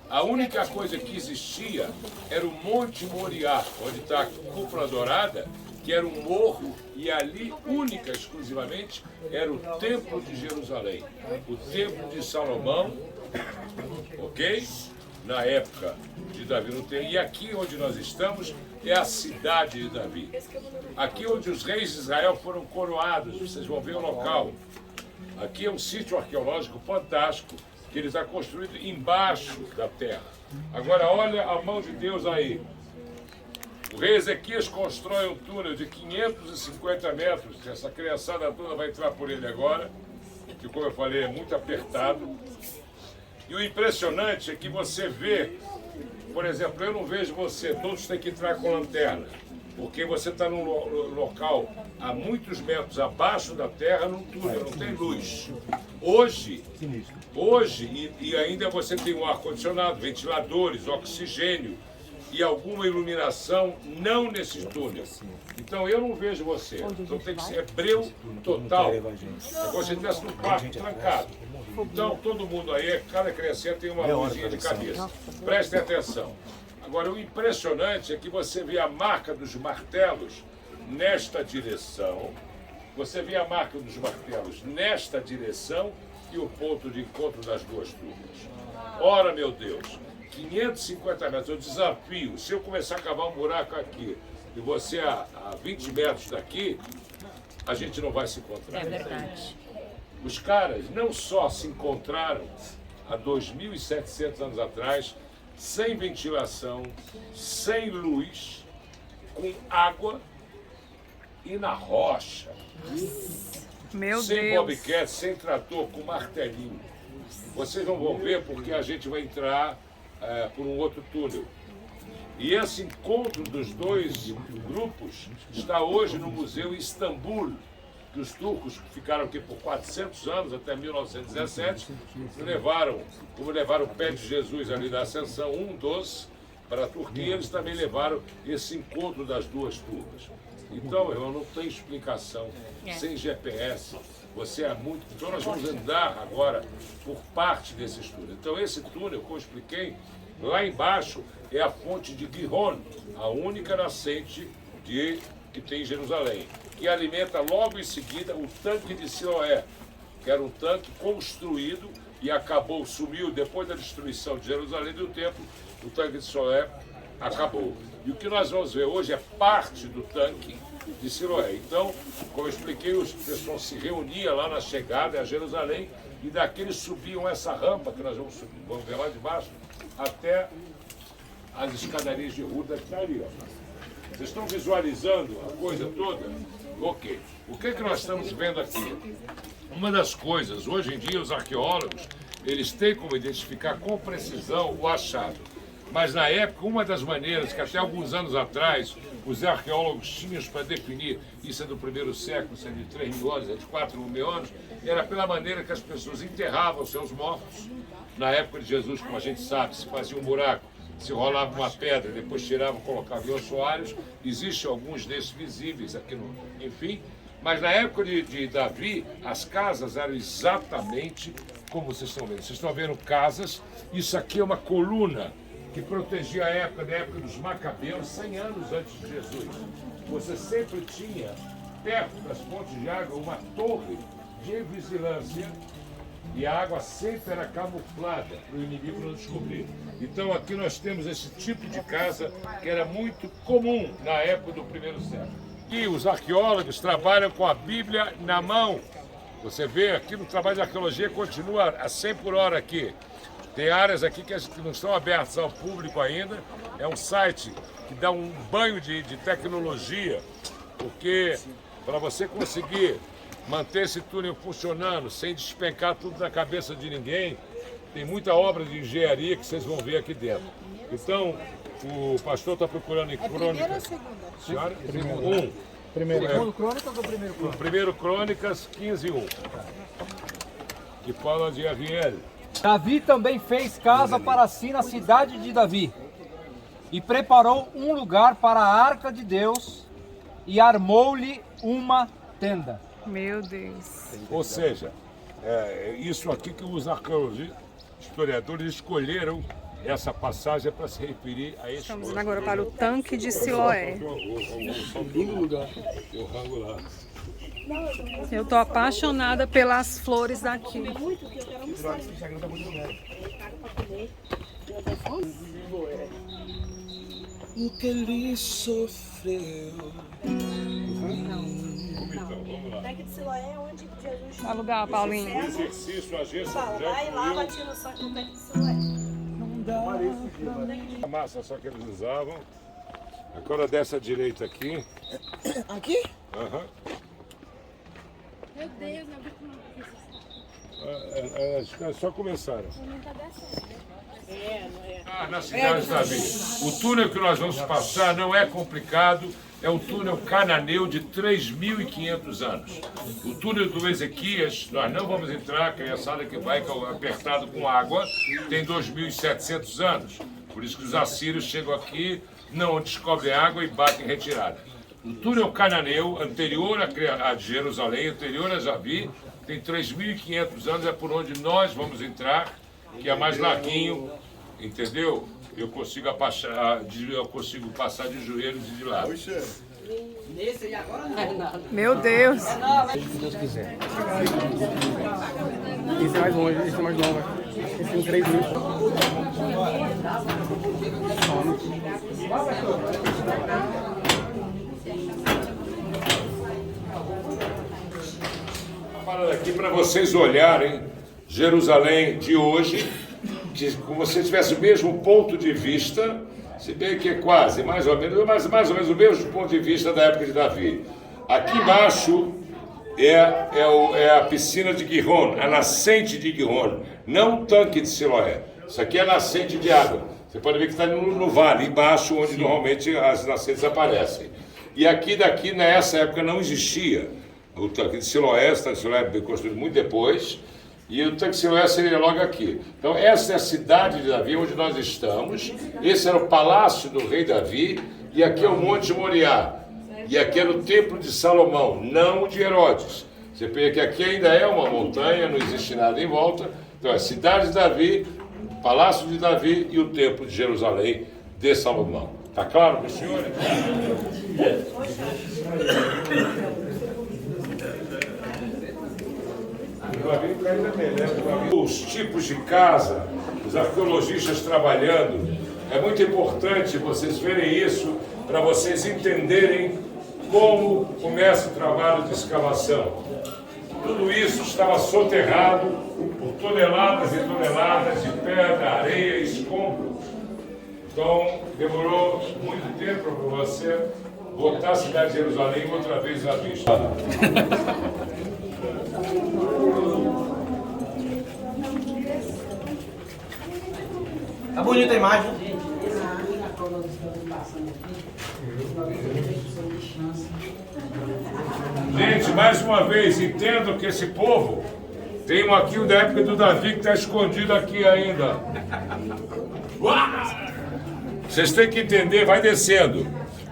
A única coisa que existia era o Monte Moriá, onde está a cúpula dourada, que era um morro, e ali, única, exclusivamente, era o Templo de Jerusalém. O Templo de Salomão, ok? Na época de Davi não tem. E aqui onde nós estamos é a cidade de Davi. Aqui onde os reis de Israel foram coroados, vocês vão ver o local. Aqui é um sítio arqueológico fantástico, que ele está construído embaixo da terra. Agora olha a mão de Deus aí. O rei Ezequias constrói um túnel de 550 metros, essa criançada toda vai entrar por ele agora, que como eu falei é muito apertado. E o impressionante é que você vê, por exemplo, eu não vejo você, todos têm que entrar com lanterna, porque você está num local a muitos metros abaixo da terra, num túnel, não tem luz. Hoje e ainda você tem um ar-condicionado, ventiladores, oxigênio e alguma iluminação, não nesse túnel. Então eu não vejo você, então tem que ser hebreu total. É como se você estivesse no quarto trancado. Então todo mundo aí, cada criancinha tem uma luzinha de cabeça. Prestem atenção. Agora o impressionante é que você vê a marca dos martelos nesta direção. Você vê a marca dos martelos nesta direção e o ponto de encontro das duas turmas. Ora, meu Deus, 550 metros, eu desafio, se eu começar a cavar um buraco aqui e você a 20 metros daqui, a gente não vai se encontrar. É verdade. Os caras não só se encontraram há 2.700 anos atrás, sem ventilação, sem luz, com água e na rocha. Meu sem Deus. bobcat, sem trator, com martelinho. Vocês não vão ver porque a gente vai entrar por um outro túnel. E esse encontro dos dois grupos está hoje no Museu Istambul, que os turcos ficaram aqui por 400 anos, até 1917, como levaram o pé de Jesus ali da Ascensão 1 dos para a Turquia, eles também levaram esse encontro das duas turmas. Então, meu irmão, não tem explicação. Sem GPS, você é muito... Então, nós vamos andar agora por parte desse túnel. Então, esse túnel, como eu expliquei, lá embaixo é a fonte de Gihon, a única nascente que tem em Jerusalém, que alimenta logo em seguida o tanque de Siloé, que era um tanque construído e sumiu depois da destruição de Jerusalém do templo. O tanque de Siloé acabou. E o que nós vamos ver hoje é parte do tanque de Siloé. Então, como eu expliquei, os pessoas se reuniam lá na chegada a Jerusalém e daqui eles subiam essa rampa que nós vamos ver lá de baixo até as escadarias de Ruda que está ali, ó. Vocês estão visualizando a coisa toda? Ok. O que nós estamos vendo aqui? Uma das coisas, hoje em dia os arqueólogos, eles têm como identificar com precisão o achado. Mas na época, uma das maneiras que até alguns anos atrás os arqueólogos tinham para definir, isso é do primeiro século, isso é de 3.000 anos, é de 4.000 anos, era pela maneira que as pessoas enterravam seus mortos. Na época de Jesus, como a gente sabe, se fazia um buraco, se rolava uma pedra, depois tiravam, colocavam em ossoários. Existem alguns desses visíveis aqui, enfim. Mas na época de Davi, as casas eram exatamente como vocês estão vendo. Vocês estão vendo casas, isso aqui é uma coluna que protegia a época, da época dos Macabeus, 100 anos antes de Jesus. Você sempre tinha, perto das fontes de água, uma torre de vigilância e a água sempre era camuflada para o inimigo não descobrir. Então aqui nós temos esse tipo de casa que era muito comum na época do primeiro século. E os arqueólogos trabalham com a Bíblia na mão. Você vê aqui no trabalho de arqueologia continua a 100 por hora aqui. Tem áreas aqui que não estão abertas ao público ainda. É um site que dá um banho de tecnologia, porque para você conseguir manter esse túnel funcionando sem despencar tudo na cabeça de ninguém, tem muita obra de engenharia que vocês vão ver aqui dentro. Então, o pastor está procurando em crônicas. Primeira ou segunda? Senhora? Segundo Crônicas ou primeiro Crônicas? Primeiro Crônicas 15:1, que fala de Ariel. Davi também fez casa para si na cidade de Davi, e preparou um lugar para a arca de Deus, e armou-lhe uma tenda. Meu Deus. Ou seja, isso aqui que os arqueologistas, historiadores escolheram essa passagem para se referir a esse. Estamos indo agora para o tanque de Siloé. O rango lá. Eu tô apaixonada pelas flores daqui. O que ele sofreu. Tanque de Siloé é onde Jesus Qual lugar, Paulinho? Exercício, agência. fala, vai lá, bate no sangue no tanque de Siloé. A massa só que eles usavam. Agora desce à direita aqui. Aqui? Aham. Meu Deus, não vi como É só começaram. não tá descendo, né? Na cidade de Davi. O túnel que nós vamos passar não é complicado, é um túnel cananeu de 3.500 anos. O túnel do Ezequias, nós não vamos entrar, a criançada que vai apertado com água, tem 2.700 anos. Por isso que os assírios chegam aqui, não descobrem água e batem em retirada. O túnel cananeu, anterior a Jerusalém, anterior a Davi, tem 3.500 anos, é por onde nós vamos entrar, que é mais larguinho, entendeu? Eu consigo passar de joelhos e de lado. Nesse aí agora não. Meu Deus. Se Deus quiser. Esse é mais longe, esse é mais longo. Esse tem 3 minutos. Parando aqui para vocês olharem Jerusalém de hoje, que como se tivesse o mesmo ponto de vista, se bem que é quase, mais ou menos o mesmo ponto de vista da época de Davi. Aqui embaixo é a piscina de Gihon, a nascente de Gihon, não o tanque de Siloé. Isso aqui é a nascente de água. Você pode ver que está no vale, embaixo, onde normalmente as nascentes aparecem. E daqui nessa época não existia o tanque de Siloé. O tanque de Siloé foi construído muito depois, e o tanque de Siloé seria logo aqui. Então essa é a cidade de Davi, onde nós estamos. Esse era o palácio do rei Davi, e aqui é o Monte Moriá. E aqui era o templo de Salomão, não o de Herodes. Você vê que aqui ainda é uma montanha, não existe nada em volta. Então é a cidade de Davi, o palácio de Davi e o templo de Jerusalém de Salomão. Está claro para os senhores? Os tipos de casa, os arqueologistas trabalhando, é muito importante vocês verem isso para vocês entenderem como começa o trabalho de escavação. Tudo isso estava soterrado por toneladas e toneladas de pedra, areia e escombro. Então demorou muito tempo para você botar a cidade de Jerusalém outra vez à vista. Tá bonita a imagem. Gente, mais uma vez, entendo que esse povo tem um aqui da época do Davi que está escondido aqui ainda. Vocês têm que entender, vai descendo.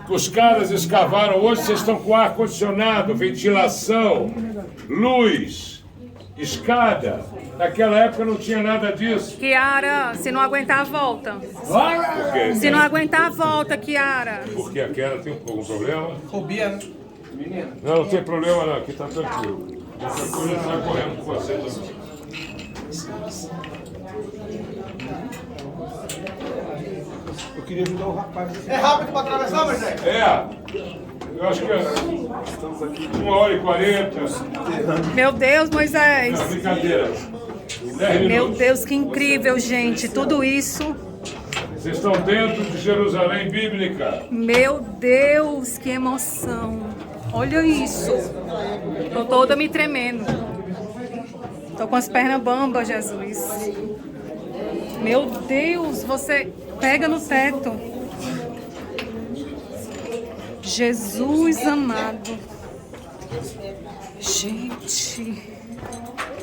Que os caras escavaram, hoje vocês estão com ar-condicionado, ventilação, luz, escada. Naquela época não tinha nada disso. Kiara, se não aguentar, volta. Por quê? Se não aguentar, volta, Kiara. Porque a Kiara tem algum problema? Fobia, né? Não, não tem problema não, aqui tá tranquilo. Essa coisa está correndo com você também. Eu queria ajudar o rapaz. É rápido para atravessar, Moisés? É. Eu acho que é 1h40. Meu Deus, Moisés. Não, brincadeira. 10 Meu minutos. Deus, que incrível, gente. Tudo isso. Vocês estão dentro de Jerusalém bíblica. Meu Deus, que emoção. Olha isso. Tô toda me tremendo. Tô com as pernas bambas, Jesus. Meu Deus, você pega no teto. Jesus amado. Gente.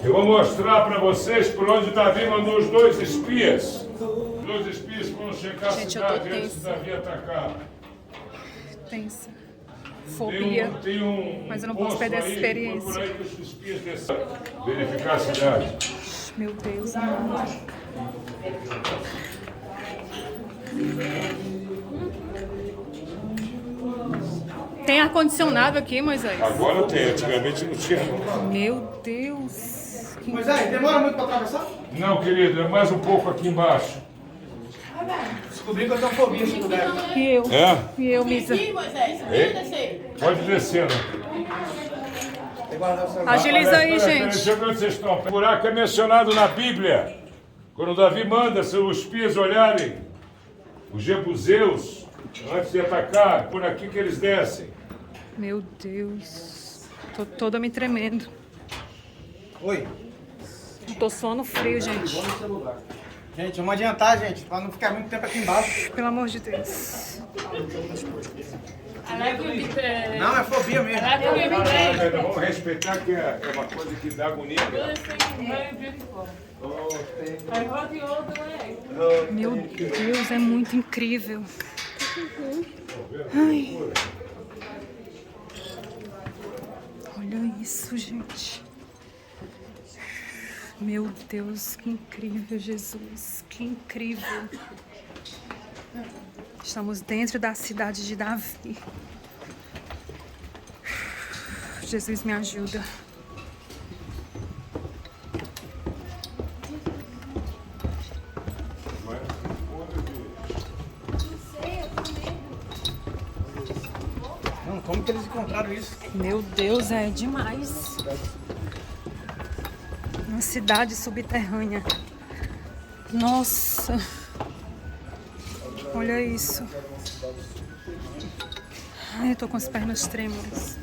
Eu vou mostrar para vocês por onde Davi mandou os 2 espias. Os 2 espias foram checar a Gente, eu tô cidade antes de tensa. Davi atacar. Tensa. Fobia. Tem um Mas eu não posso posto perder essa aí, experiência. procura aí que os espias desceram. Verificar a cidade. Meu Deus amado. Tem ar-condicionado aqui, Moisés? Agora tem, antigamente não tinha. Meu Deus. Que... Moisés, demora muito para atravessar? Não, querido, é mais um pouco aqui embaixo. Descobri que eu tenho fobia se puder. E eu? É? E eu, Misa? Pode descer, né? Agiliza aí, Deixa eu gente. ver onde vocês estão. O buraco é mencionado na Bíblia. Quando Davi manda os espias olharem, os jebuseus, antes de atacar, por aqui que eles descem. Meu Deus. Tô toda me tremendo. Oi. Tô suando frio, gente. Gente, vamos adiantar, gente, para não ficar muito tempo aqui embaixo. Pelo amor de Deus. Não, é fobia mesmo. Vamos respeitar que é uma coisa que dá agonia. Meu Deus, é muito incrível. Ai. Olha isso, gente. Meu Deus, que incrível, Jesus. Que incrível. Estamos dentro da cidade de Davi. Jesus, me ajuda. Não, como que eles encontraram isso? Meu Deus, é demais. Uma cidade subterrânea. Nossa. Olha isso. Ai, eu tô com as pernas trêmulas.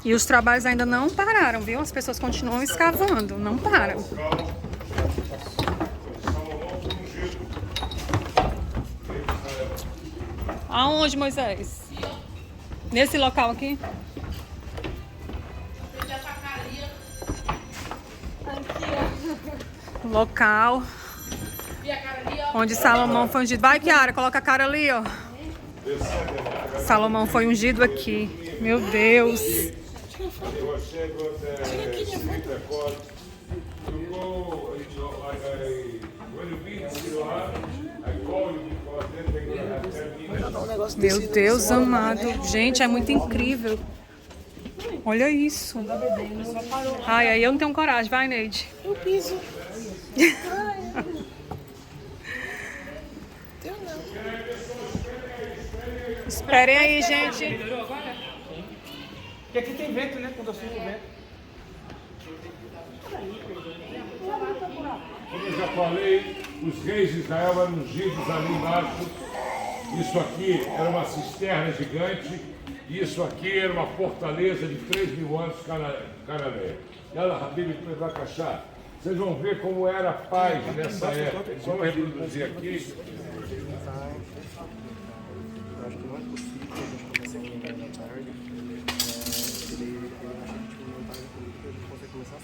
E os trabalhos ainda não pararam, viu? As pessoas continuam escavando, não param. Aonde, Moisés? Nesse local aqui? Local onde Salomão foi ungido. Vai, Kiara, coloca a cara ali, ó. Salomão foi ungido aqui. Meu Deus. Meu Deus amado. Gente, é muito incrível. Olha isso. Ai, aí eu não tenho coragem. Vai, Neide. Eu piso. Esperem aí, gente. Porque aqui tem vento, né? Quando eu sinto o vento. Como eu já falei, os reis de Israel eram ungidos ali embaixo. Isso aqui era uma cisterna gigante. E isso aqui era uma fortaleza de 3.000 anos cananeia. Ela, Habib, vai cachar. Vocês vão ver como era a paz nessa época. Vamos reproduzir aqui. Acho que não é possível, a gente começa aqui da tarde. Ele acha que tipo, não tá na política, a gente consegue começar.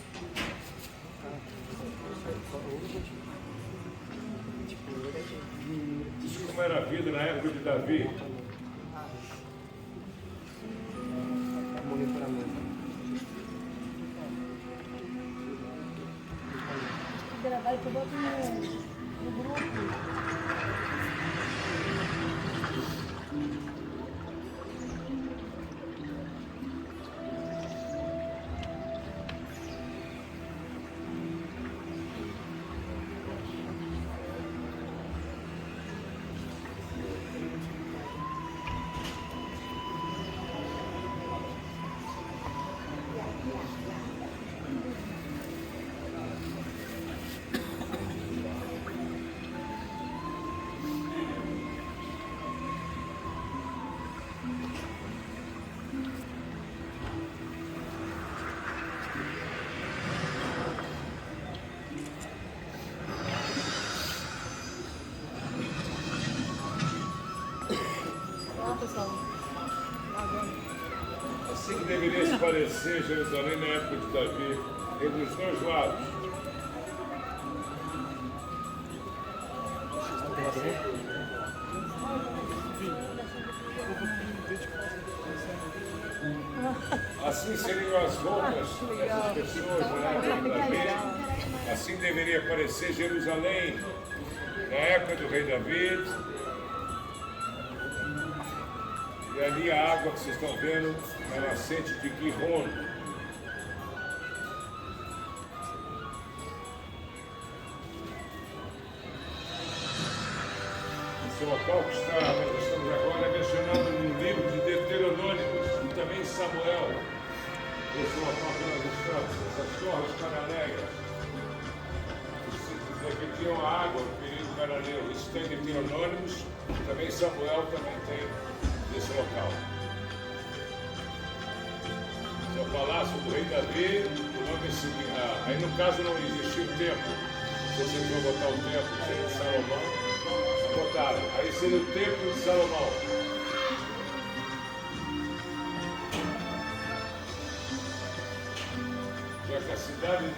Como era a vida na época de Davi. Monitoramento. Gravar que eu boto no grupo. pessoal. Assim que deveria se parecer Jerusalém na época de Davi, entre os dois lados. Assim seriam as roupas dessas pessoas na época de Davi. Assim deveria parecer Jerusalém na época do rei Davi. E ali a água que vocês estão vendo é a nascente de Gihon. Esse local que nós estamos agora mencionado no livro de Deuteronômio e também em Samuel. Esse local que nós estamos, essas torres cananeias, que repetiam a água no período cananeu. Isso tem Deuteronômio, também Samuel também tem esse local. Esse é o palácio do rei Davi, o nome é aí no caso não existia o templo. Se vocês vão botar o templo de Salomão, botaram. Aí seria o templo de Salomão. Já que a cidade de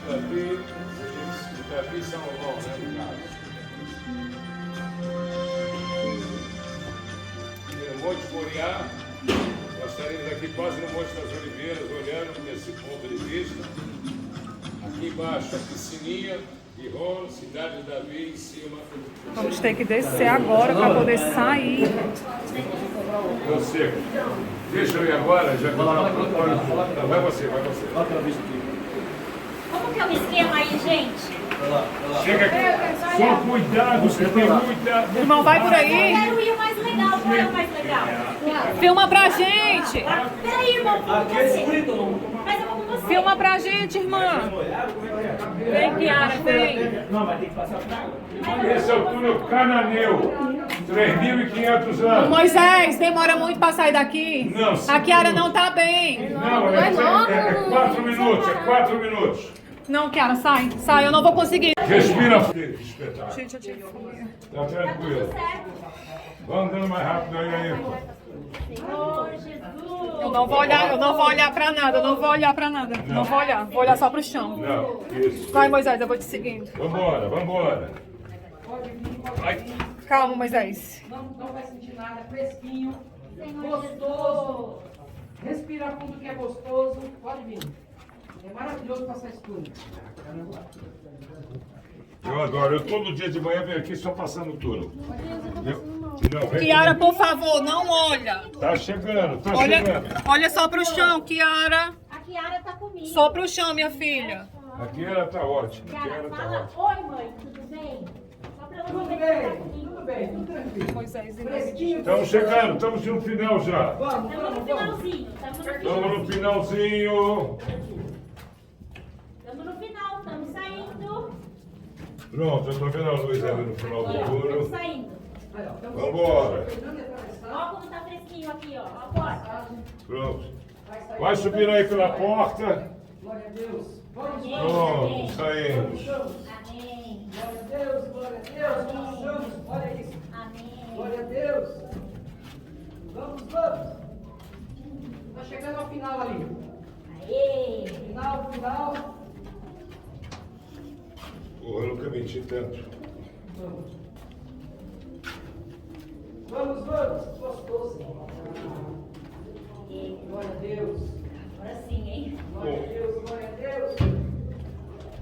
Davi e Salomão, né, no caso. Monte Moriá, nós estaremos aqui quase no Monte das Oliveiras, olhando desse ponto de vista. Aqui embaixo a piscininha, Gihon, cidade de Davi, em cima. Vamos ter que descer agora para poder sair. Eu sei. Deixa eu ir agora, já que eu estava pronto. Vai você. Como que é o esquema aí, gente? Chega aqui. Só cuidado, você tem muita... Irmão, vai por aí. Eu quero ir o mais legal, qual é o mais legal? Filma pra gente. Peraí, irmão, mas eu vou com você. Filma pra gente, irmã. Vem, Kiara, vem. Esse é o túnel cananeu. 3.500 anos. Moisés, demora muito pra sair daqui? Não, a Kiara não tá bem. Não, é 4 minutos, 4 minutos. Não, Kiara, sai. Sai, eu não vou conseguir. Respira. Espetáculo. Gente, eu tive fome. Tá tranquilo. Vamos andando mais rápido aí. Eu não vou olhar pra nada, Não vou olhar só pro chão. Não, isso. Vai, Moisés, eu vou te seguindo. Vambora. Calma, Moisés. Não vai sentir nada, fresquinho, gostoso. Respira fundo que é gostoso. Pode vir. É maravilhoso passar esse túnel. Eu adoro. Eu todo dia de manhã venho aqui só passando o túnel. Kiara, por favor, não olha. Tá chegando. Olha só pro chão, Kiara. A Kiara tá comigo. Só pro chão, minha filha. Aqui ela tá ótima. Kiara, fala, oi mãe, tudo bem? Só pra ela não ver Tudo bem, tudo tranquilo. Moisés, Estamos chegando, estamos no final já. Estamos no finalzinho. Estamos no finalzinho. Estamos no final, estamos saindo. Pronto, eu tô vendo a luz ali no final do Estamos túnel. saindo. Vambora. Olha como tá fresquinho aqui, ó. A porta. Pronto. Vai subindo aí pela porta. Glória a Deus. Pronto, saímos. Amém. Glória a Deus, glória a Deus. Passamos. Olha isso. Amém. Glória a Deus. Vamos. Tá chegando ao final ali. Aê. Final. Porra, eu nunca menti tanto. Vamos. Gostoso. Glória a Deus. Agora sim, hein? Glória a Deus.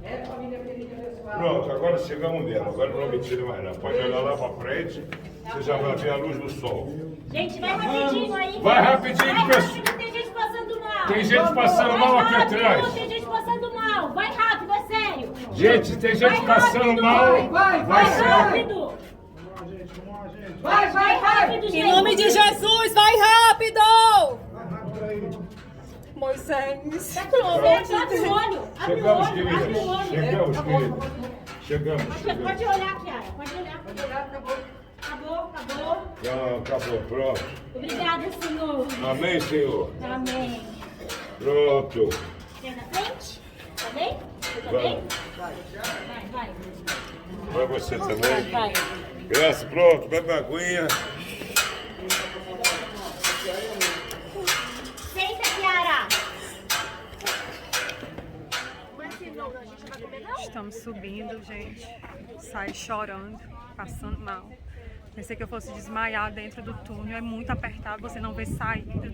É família querida abençoada. Pronto, agora chegamos nela. Agora não mentira mais não. Pode olhar lá pra frente, você já vai ver a luz do sol. Gente, vai rapidinho aí. Vai rapidinho, pessoal. Tem gente passando mal. Tem gente passando mal aqui atrás. Tem gente passando mal. Vai rápido, é sério. Gente, tem gente passando mal. Vai ser. Rápido. Vai Rápido, gente. Em nome de Jesus, vai rápido! Moisés, pelo amor de Abre o Deus. olho. Chegamos, querida. Chegamos. Pode olhar, Kiara. Pode olhar. Acabou. Não, acabou, pronto. Obrigada, Senhor. Amém, Senhor. Amém. Pronto. Quer na frente? Tá bem? Você tá Vai. bem? Vai. Vai você também. Vai. Graças, pronto, bebe aguinha. estamos subindo, gente. Saí chorando, passando mal. Pensei que eu fosse desmaiar dentro do túnel. É muito apertado, você não vê saída.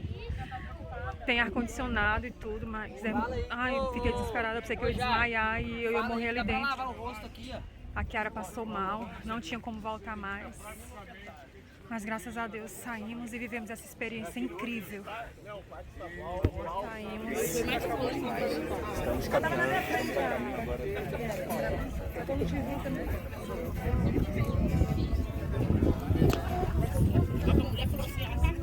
Tem ar-condicionado e tudo, mas ai, eu fiquei desesperada, pensei que eu ia desmaiar e eu ia morrer ali dentro. A Kiara passou mal, não tinha como voltar mais. Mas graças a Deus saímos e vivemos essa experiência incrível. Saímos. Estamos caminhando agora.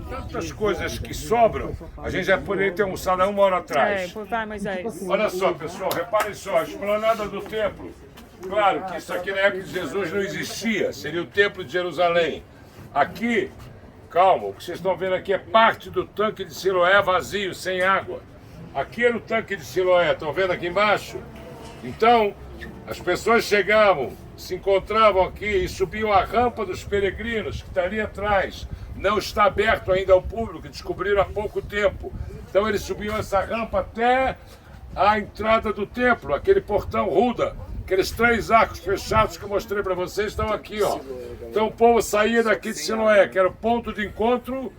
Tantas coisas que sobram, a gente já poderia ter almoçado há 1 hora atrás. Vai, Moisés. Olha só, pessoal, reparem só, a esplanada do templo. Claro que isso aqui na época de Jesus não existia, seria o templo de Jerusalém. Aqui, calma, o que vocês estão vendo aqui é parte do tanque de Siloé vazio, sem água. Aqui era o tanque de Siloé, estão vendo aqui embaixo? Então, as pessoas chegavam, se encontravam aqui e subiam a rampa dos peregrinos, que está ali atrás. Não está aberto ainda ao público, descobriram há pouco tempo. Então eles subiam essa rampa até a entrada do templo, aquele portão ruda. Aqueles 3 arcos fechados que eu mostrei para vocês estão aqui, ó. Então o povo saía daqui de Siloé, que era o ponto de encontro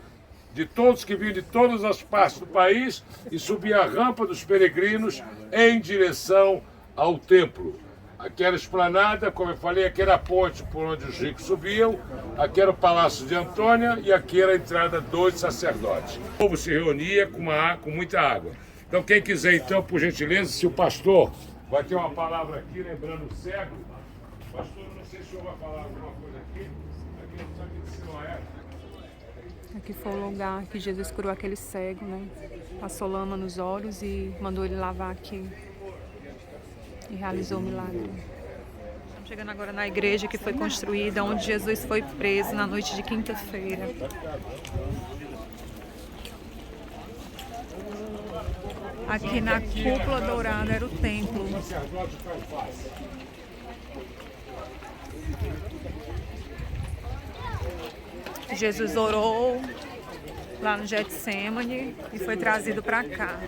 de todos que vinham de todas as partes do país, e subia a rampa dos peregrinos em direção ao templo. Aqui era a esplanada, como eu falei, aqui era a ponte por onde os ricos subiam, aqui era o Palácio de Antônia e aqui era a entrada dos sacerdotes. O povo se reunia com muita água. Então quem quiser, então, por gentileza, se o pastor vai ter uma palavra aqui, lembrando o cego. Pastor, não sei se o senhor vai falar alguma coisa aqui. Aqui no tanque de Siloé. Aqui foi o lugar que Jesus curou aquele cego, né? Passou lama nos olhos e mandou ele lavar aqui. E realizou o milagre. Estamos chegando agora na igreja que foi construída, onde Jesus foi preso na noite de quinta-feira. Aqui na cúpula dourada era o templo. Jesus orou lá no Getsêmani e foi trazido para cá.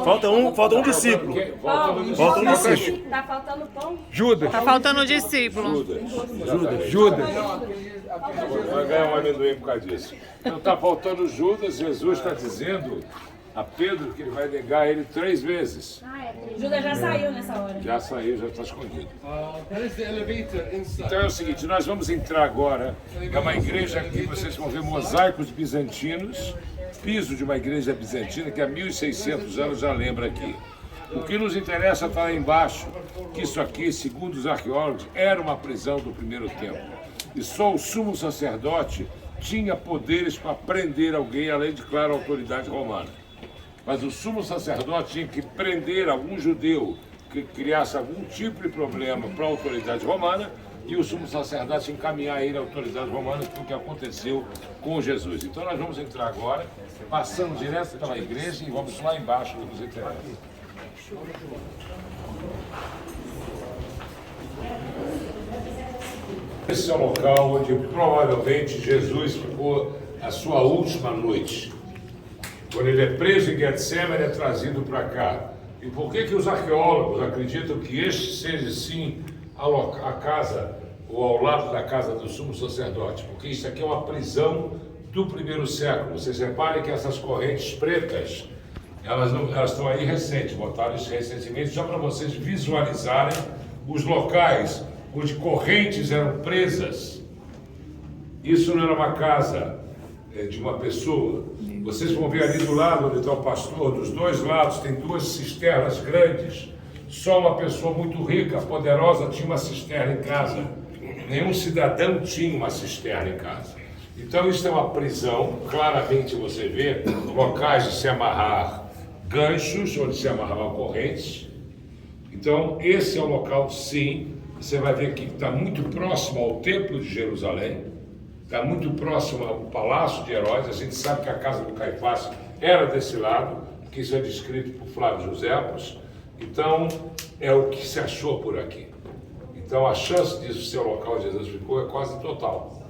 Falta um discípulo. Falta um discípulo. Tá faltando pão? Judas. Tá faltando um discípulo. Judas. Vai ganhar um amendoim por causa disso. Então está faltando Judas, Jesus está dizendo a Pedro que ele vai negar ele 3 vezes. Judas já saiu nessa hora. Já saiu, já está escondido. Então é o seguinte, nós vamos entrar agora. É uma igreja aqui, vocês vão ver mosaicos bizantinos, piso de uma igreja bizantina que há 1.600 anos já lembra aqui. O que nos interessa está lá embaixo, que isso aqui, segundo os arqueólogos, era uma prisão do primeiro templo. E só o sumo sacerdote tinha poderes para prender alguém, além de, claro, a autoridade romana. Mas o sumo sacerdote tinha que prender algum judeu que criasse algum tipo de problema para a autoridade romana, e o sumo sacerdote encaminhar ele à autoridade romana, que foi o que aconteceu com Jesus. Então nós vamos entrar agora, passando direto pela igreja e vamos lá embaixo que nos interessa. Esse é o local onde provavelmente Jesus ficou a sua última noite. Quando ele é preso em Getsêmani, ele é trazido para cá. E por que os arqueólogos acreditam que este seja, sim, a casa, ou ao lado da casa do sumo sacerdote? Porque isso aqui é uma prisão do primeiro século. Vocês reparem que essas correntes pretas, elas estão aí recentes, botaram isso recentemente, só para vocês visualizarem os locais onde correntes eram presas. Isso não era uma casa de uma pessoa. Vocês vão ver ali do lado onde está o pastor, dos 2 lados tem 2 cisternas grandes. Só uma pessoa muito rica, poderosa, tinha uma cisterna em casa. Nenhum cidadão tinha uma cisterna em casa. Então isso é uma prisão, claramente você vê locais de se amarrar ganchos, onde se amarravam correntes. Então esse é o local, sim, você vai ver que está muito próximo ao Templo de Jerusalém, está muito próximo ao Palácio de Herodes. A gente sabe que a casa do Caifás era desse lado, que isso é descrito por Flávio Joséfos. Então, é o que se achou por aqui. Então, a chance disso ser o local onde Jesus ficou é quase total.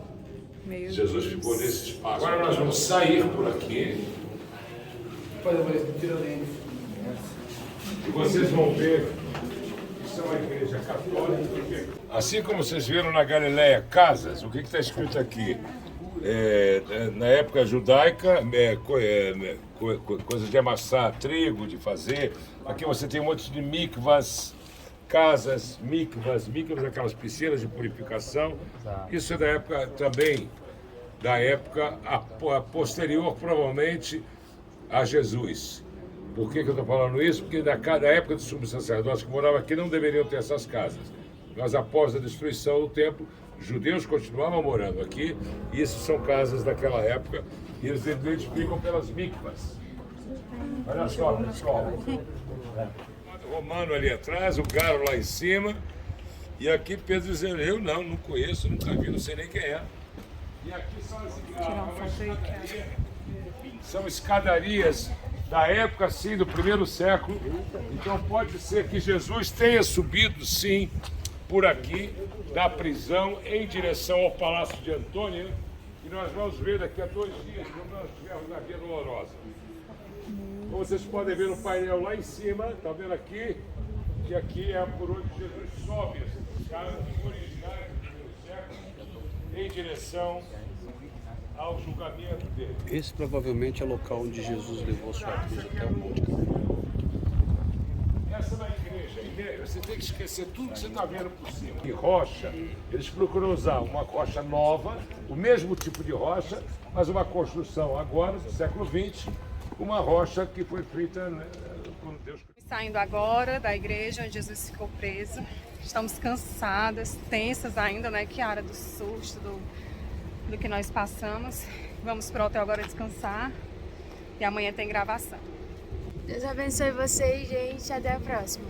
Jesus ficou nesse espaço. Agora nós vamos sair por aqui. E vocês vão ver que isso é uma igreja católica. Assim como vocês viram na Galileia casas, o que está escrito aqui? Na época judaica, coisas de amassar trigo, de fazer. Aqui você tem um monte de mikvas, casas, mikvas, aquelas piscinas de purificação. Isso é da época também, da época posterior, provavelmente, a Jesus. Por que eu estou falando isso? Porque da época dos sumos sacerdotes que moravam aqui não deveriam ter essas casas. Mas após a destruição do templo, os judeus continuavam morando aqui, e isso são casas daquela época, e eles identificam pelas mikvas. Olha só, pessoal. O romano ali atrás, o galo lá em cima, e aqui Pedro dizendo, eu não conheço, nunca vi, não sei nem quem é. E aqui são as escadarias. São escadarias da época, sim, do primeiro século. Então pode ser que Jesus tenha subido, sim, por aqui, da prisão, em direção ao Palácio de Antônia, e nós vamos ver daqui a 2 dias, quando nós estivermos na Via Dolorosa. Como vocês podem ver no painel lá em cima, está vendo aqui, que aqui é por onde Jesus sobe, esses caras originais do primeiro século, em direção ao julgamento dele. Esse provavelmente é o local onde Jesus levou sua cruz até o Monte Calvário. Essa é uma igreja, você tem que esquecer tudo que você está vendo por cima. E rocha, eles procuram usar uma rocha nova, o mesmo tipo de rocha, mas uma construção agora, do século XX, uma rocha que foi feita, né, por Deus. Saindo agora da igreja onde Jesus ficou preso, estamos cansadas, tensas ainda, né, Kiara, do susto, do que nós passamos. Vamos pro hotel agora descansar e amanhã tem gravação. Deus abençoe vocês, gente. Até a próxima.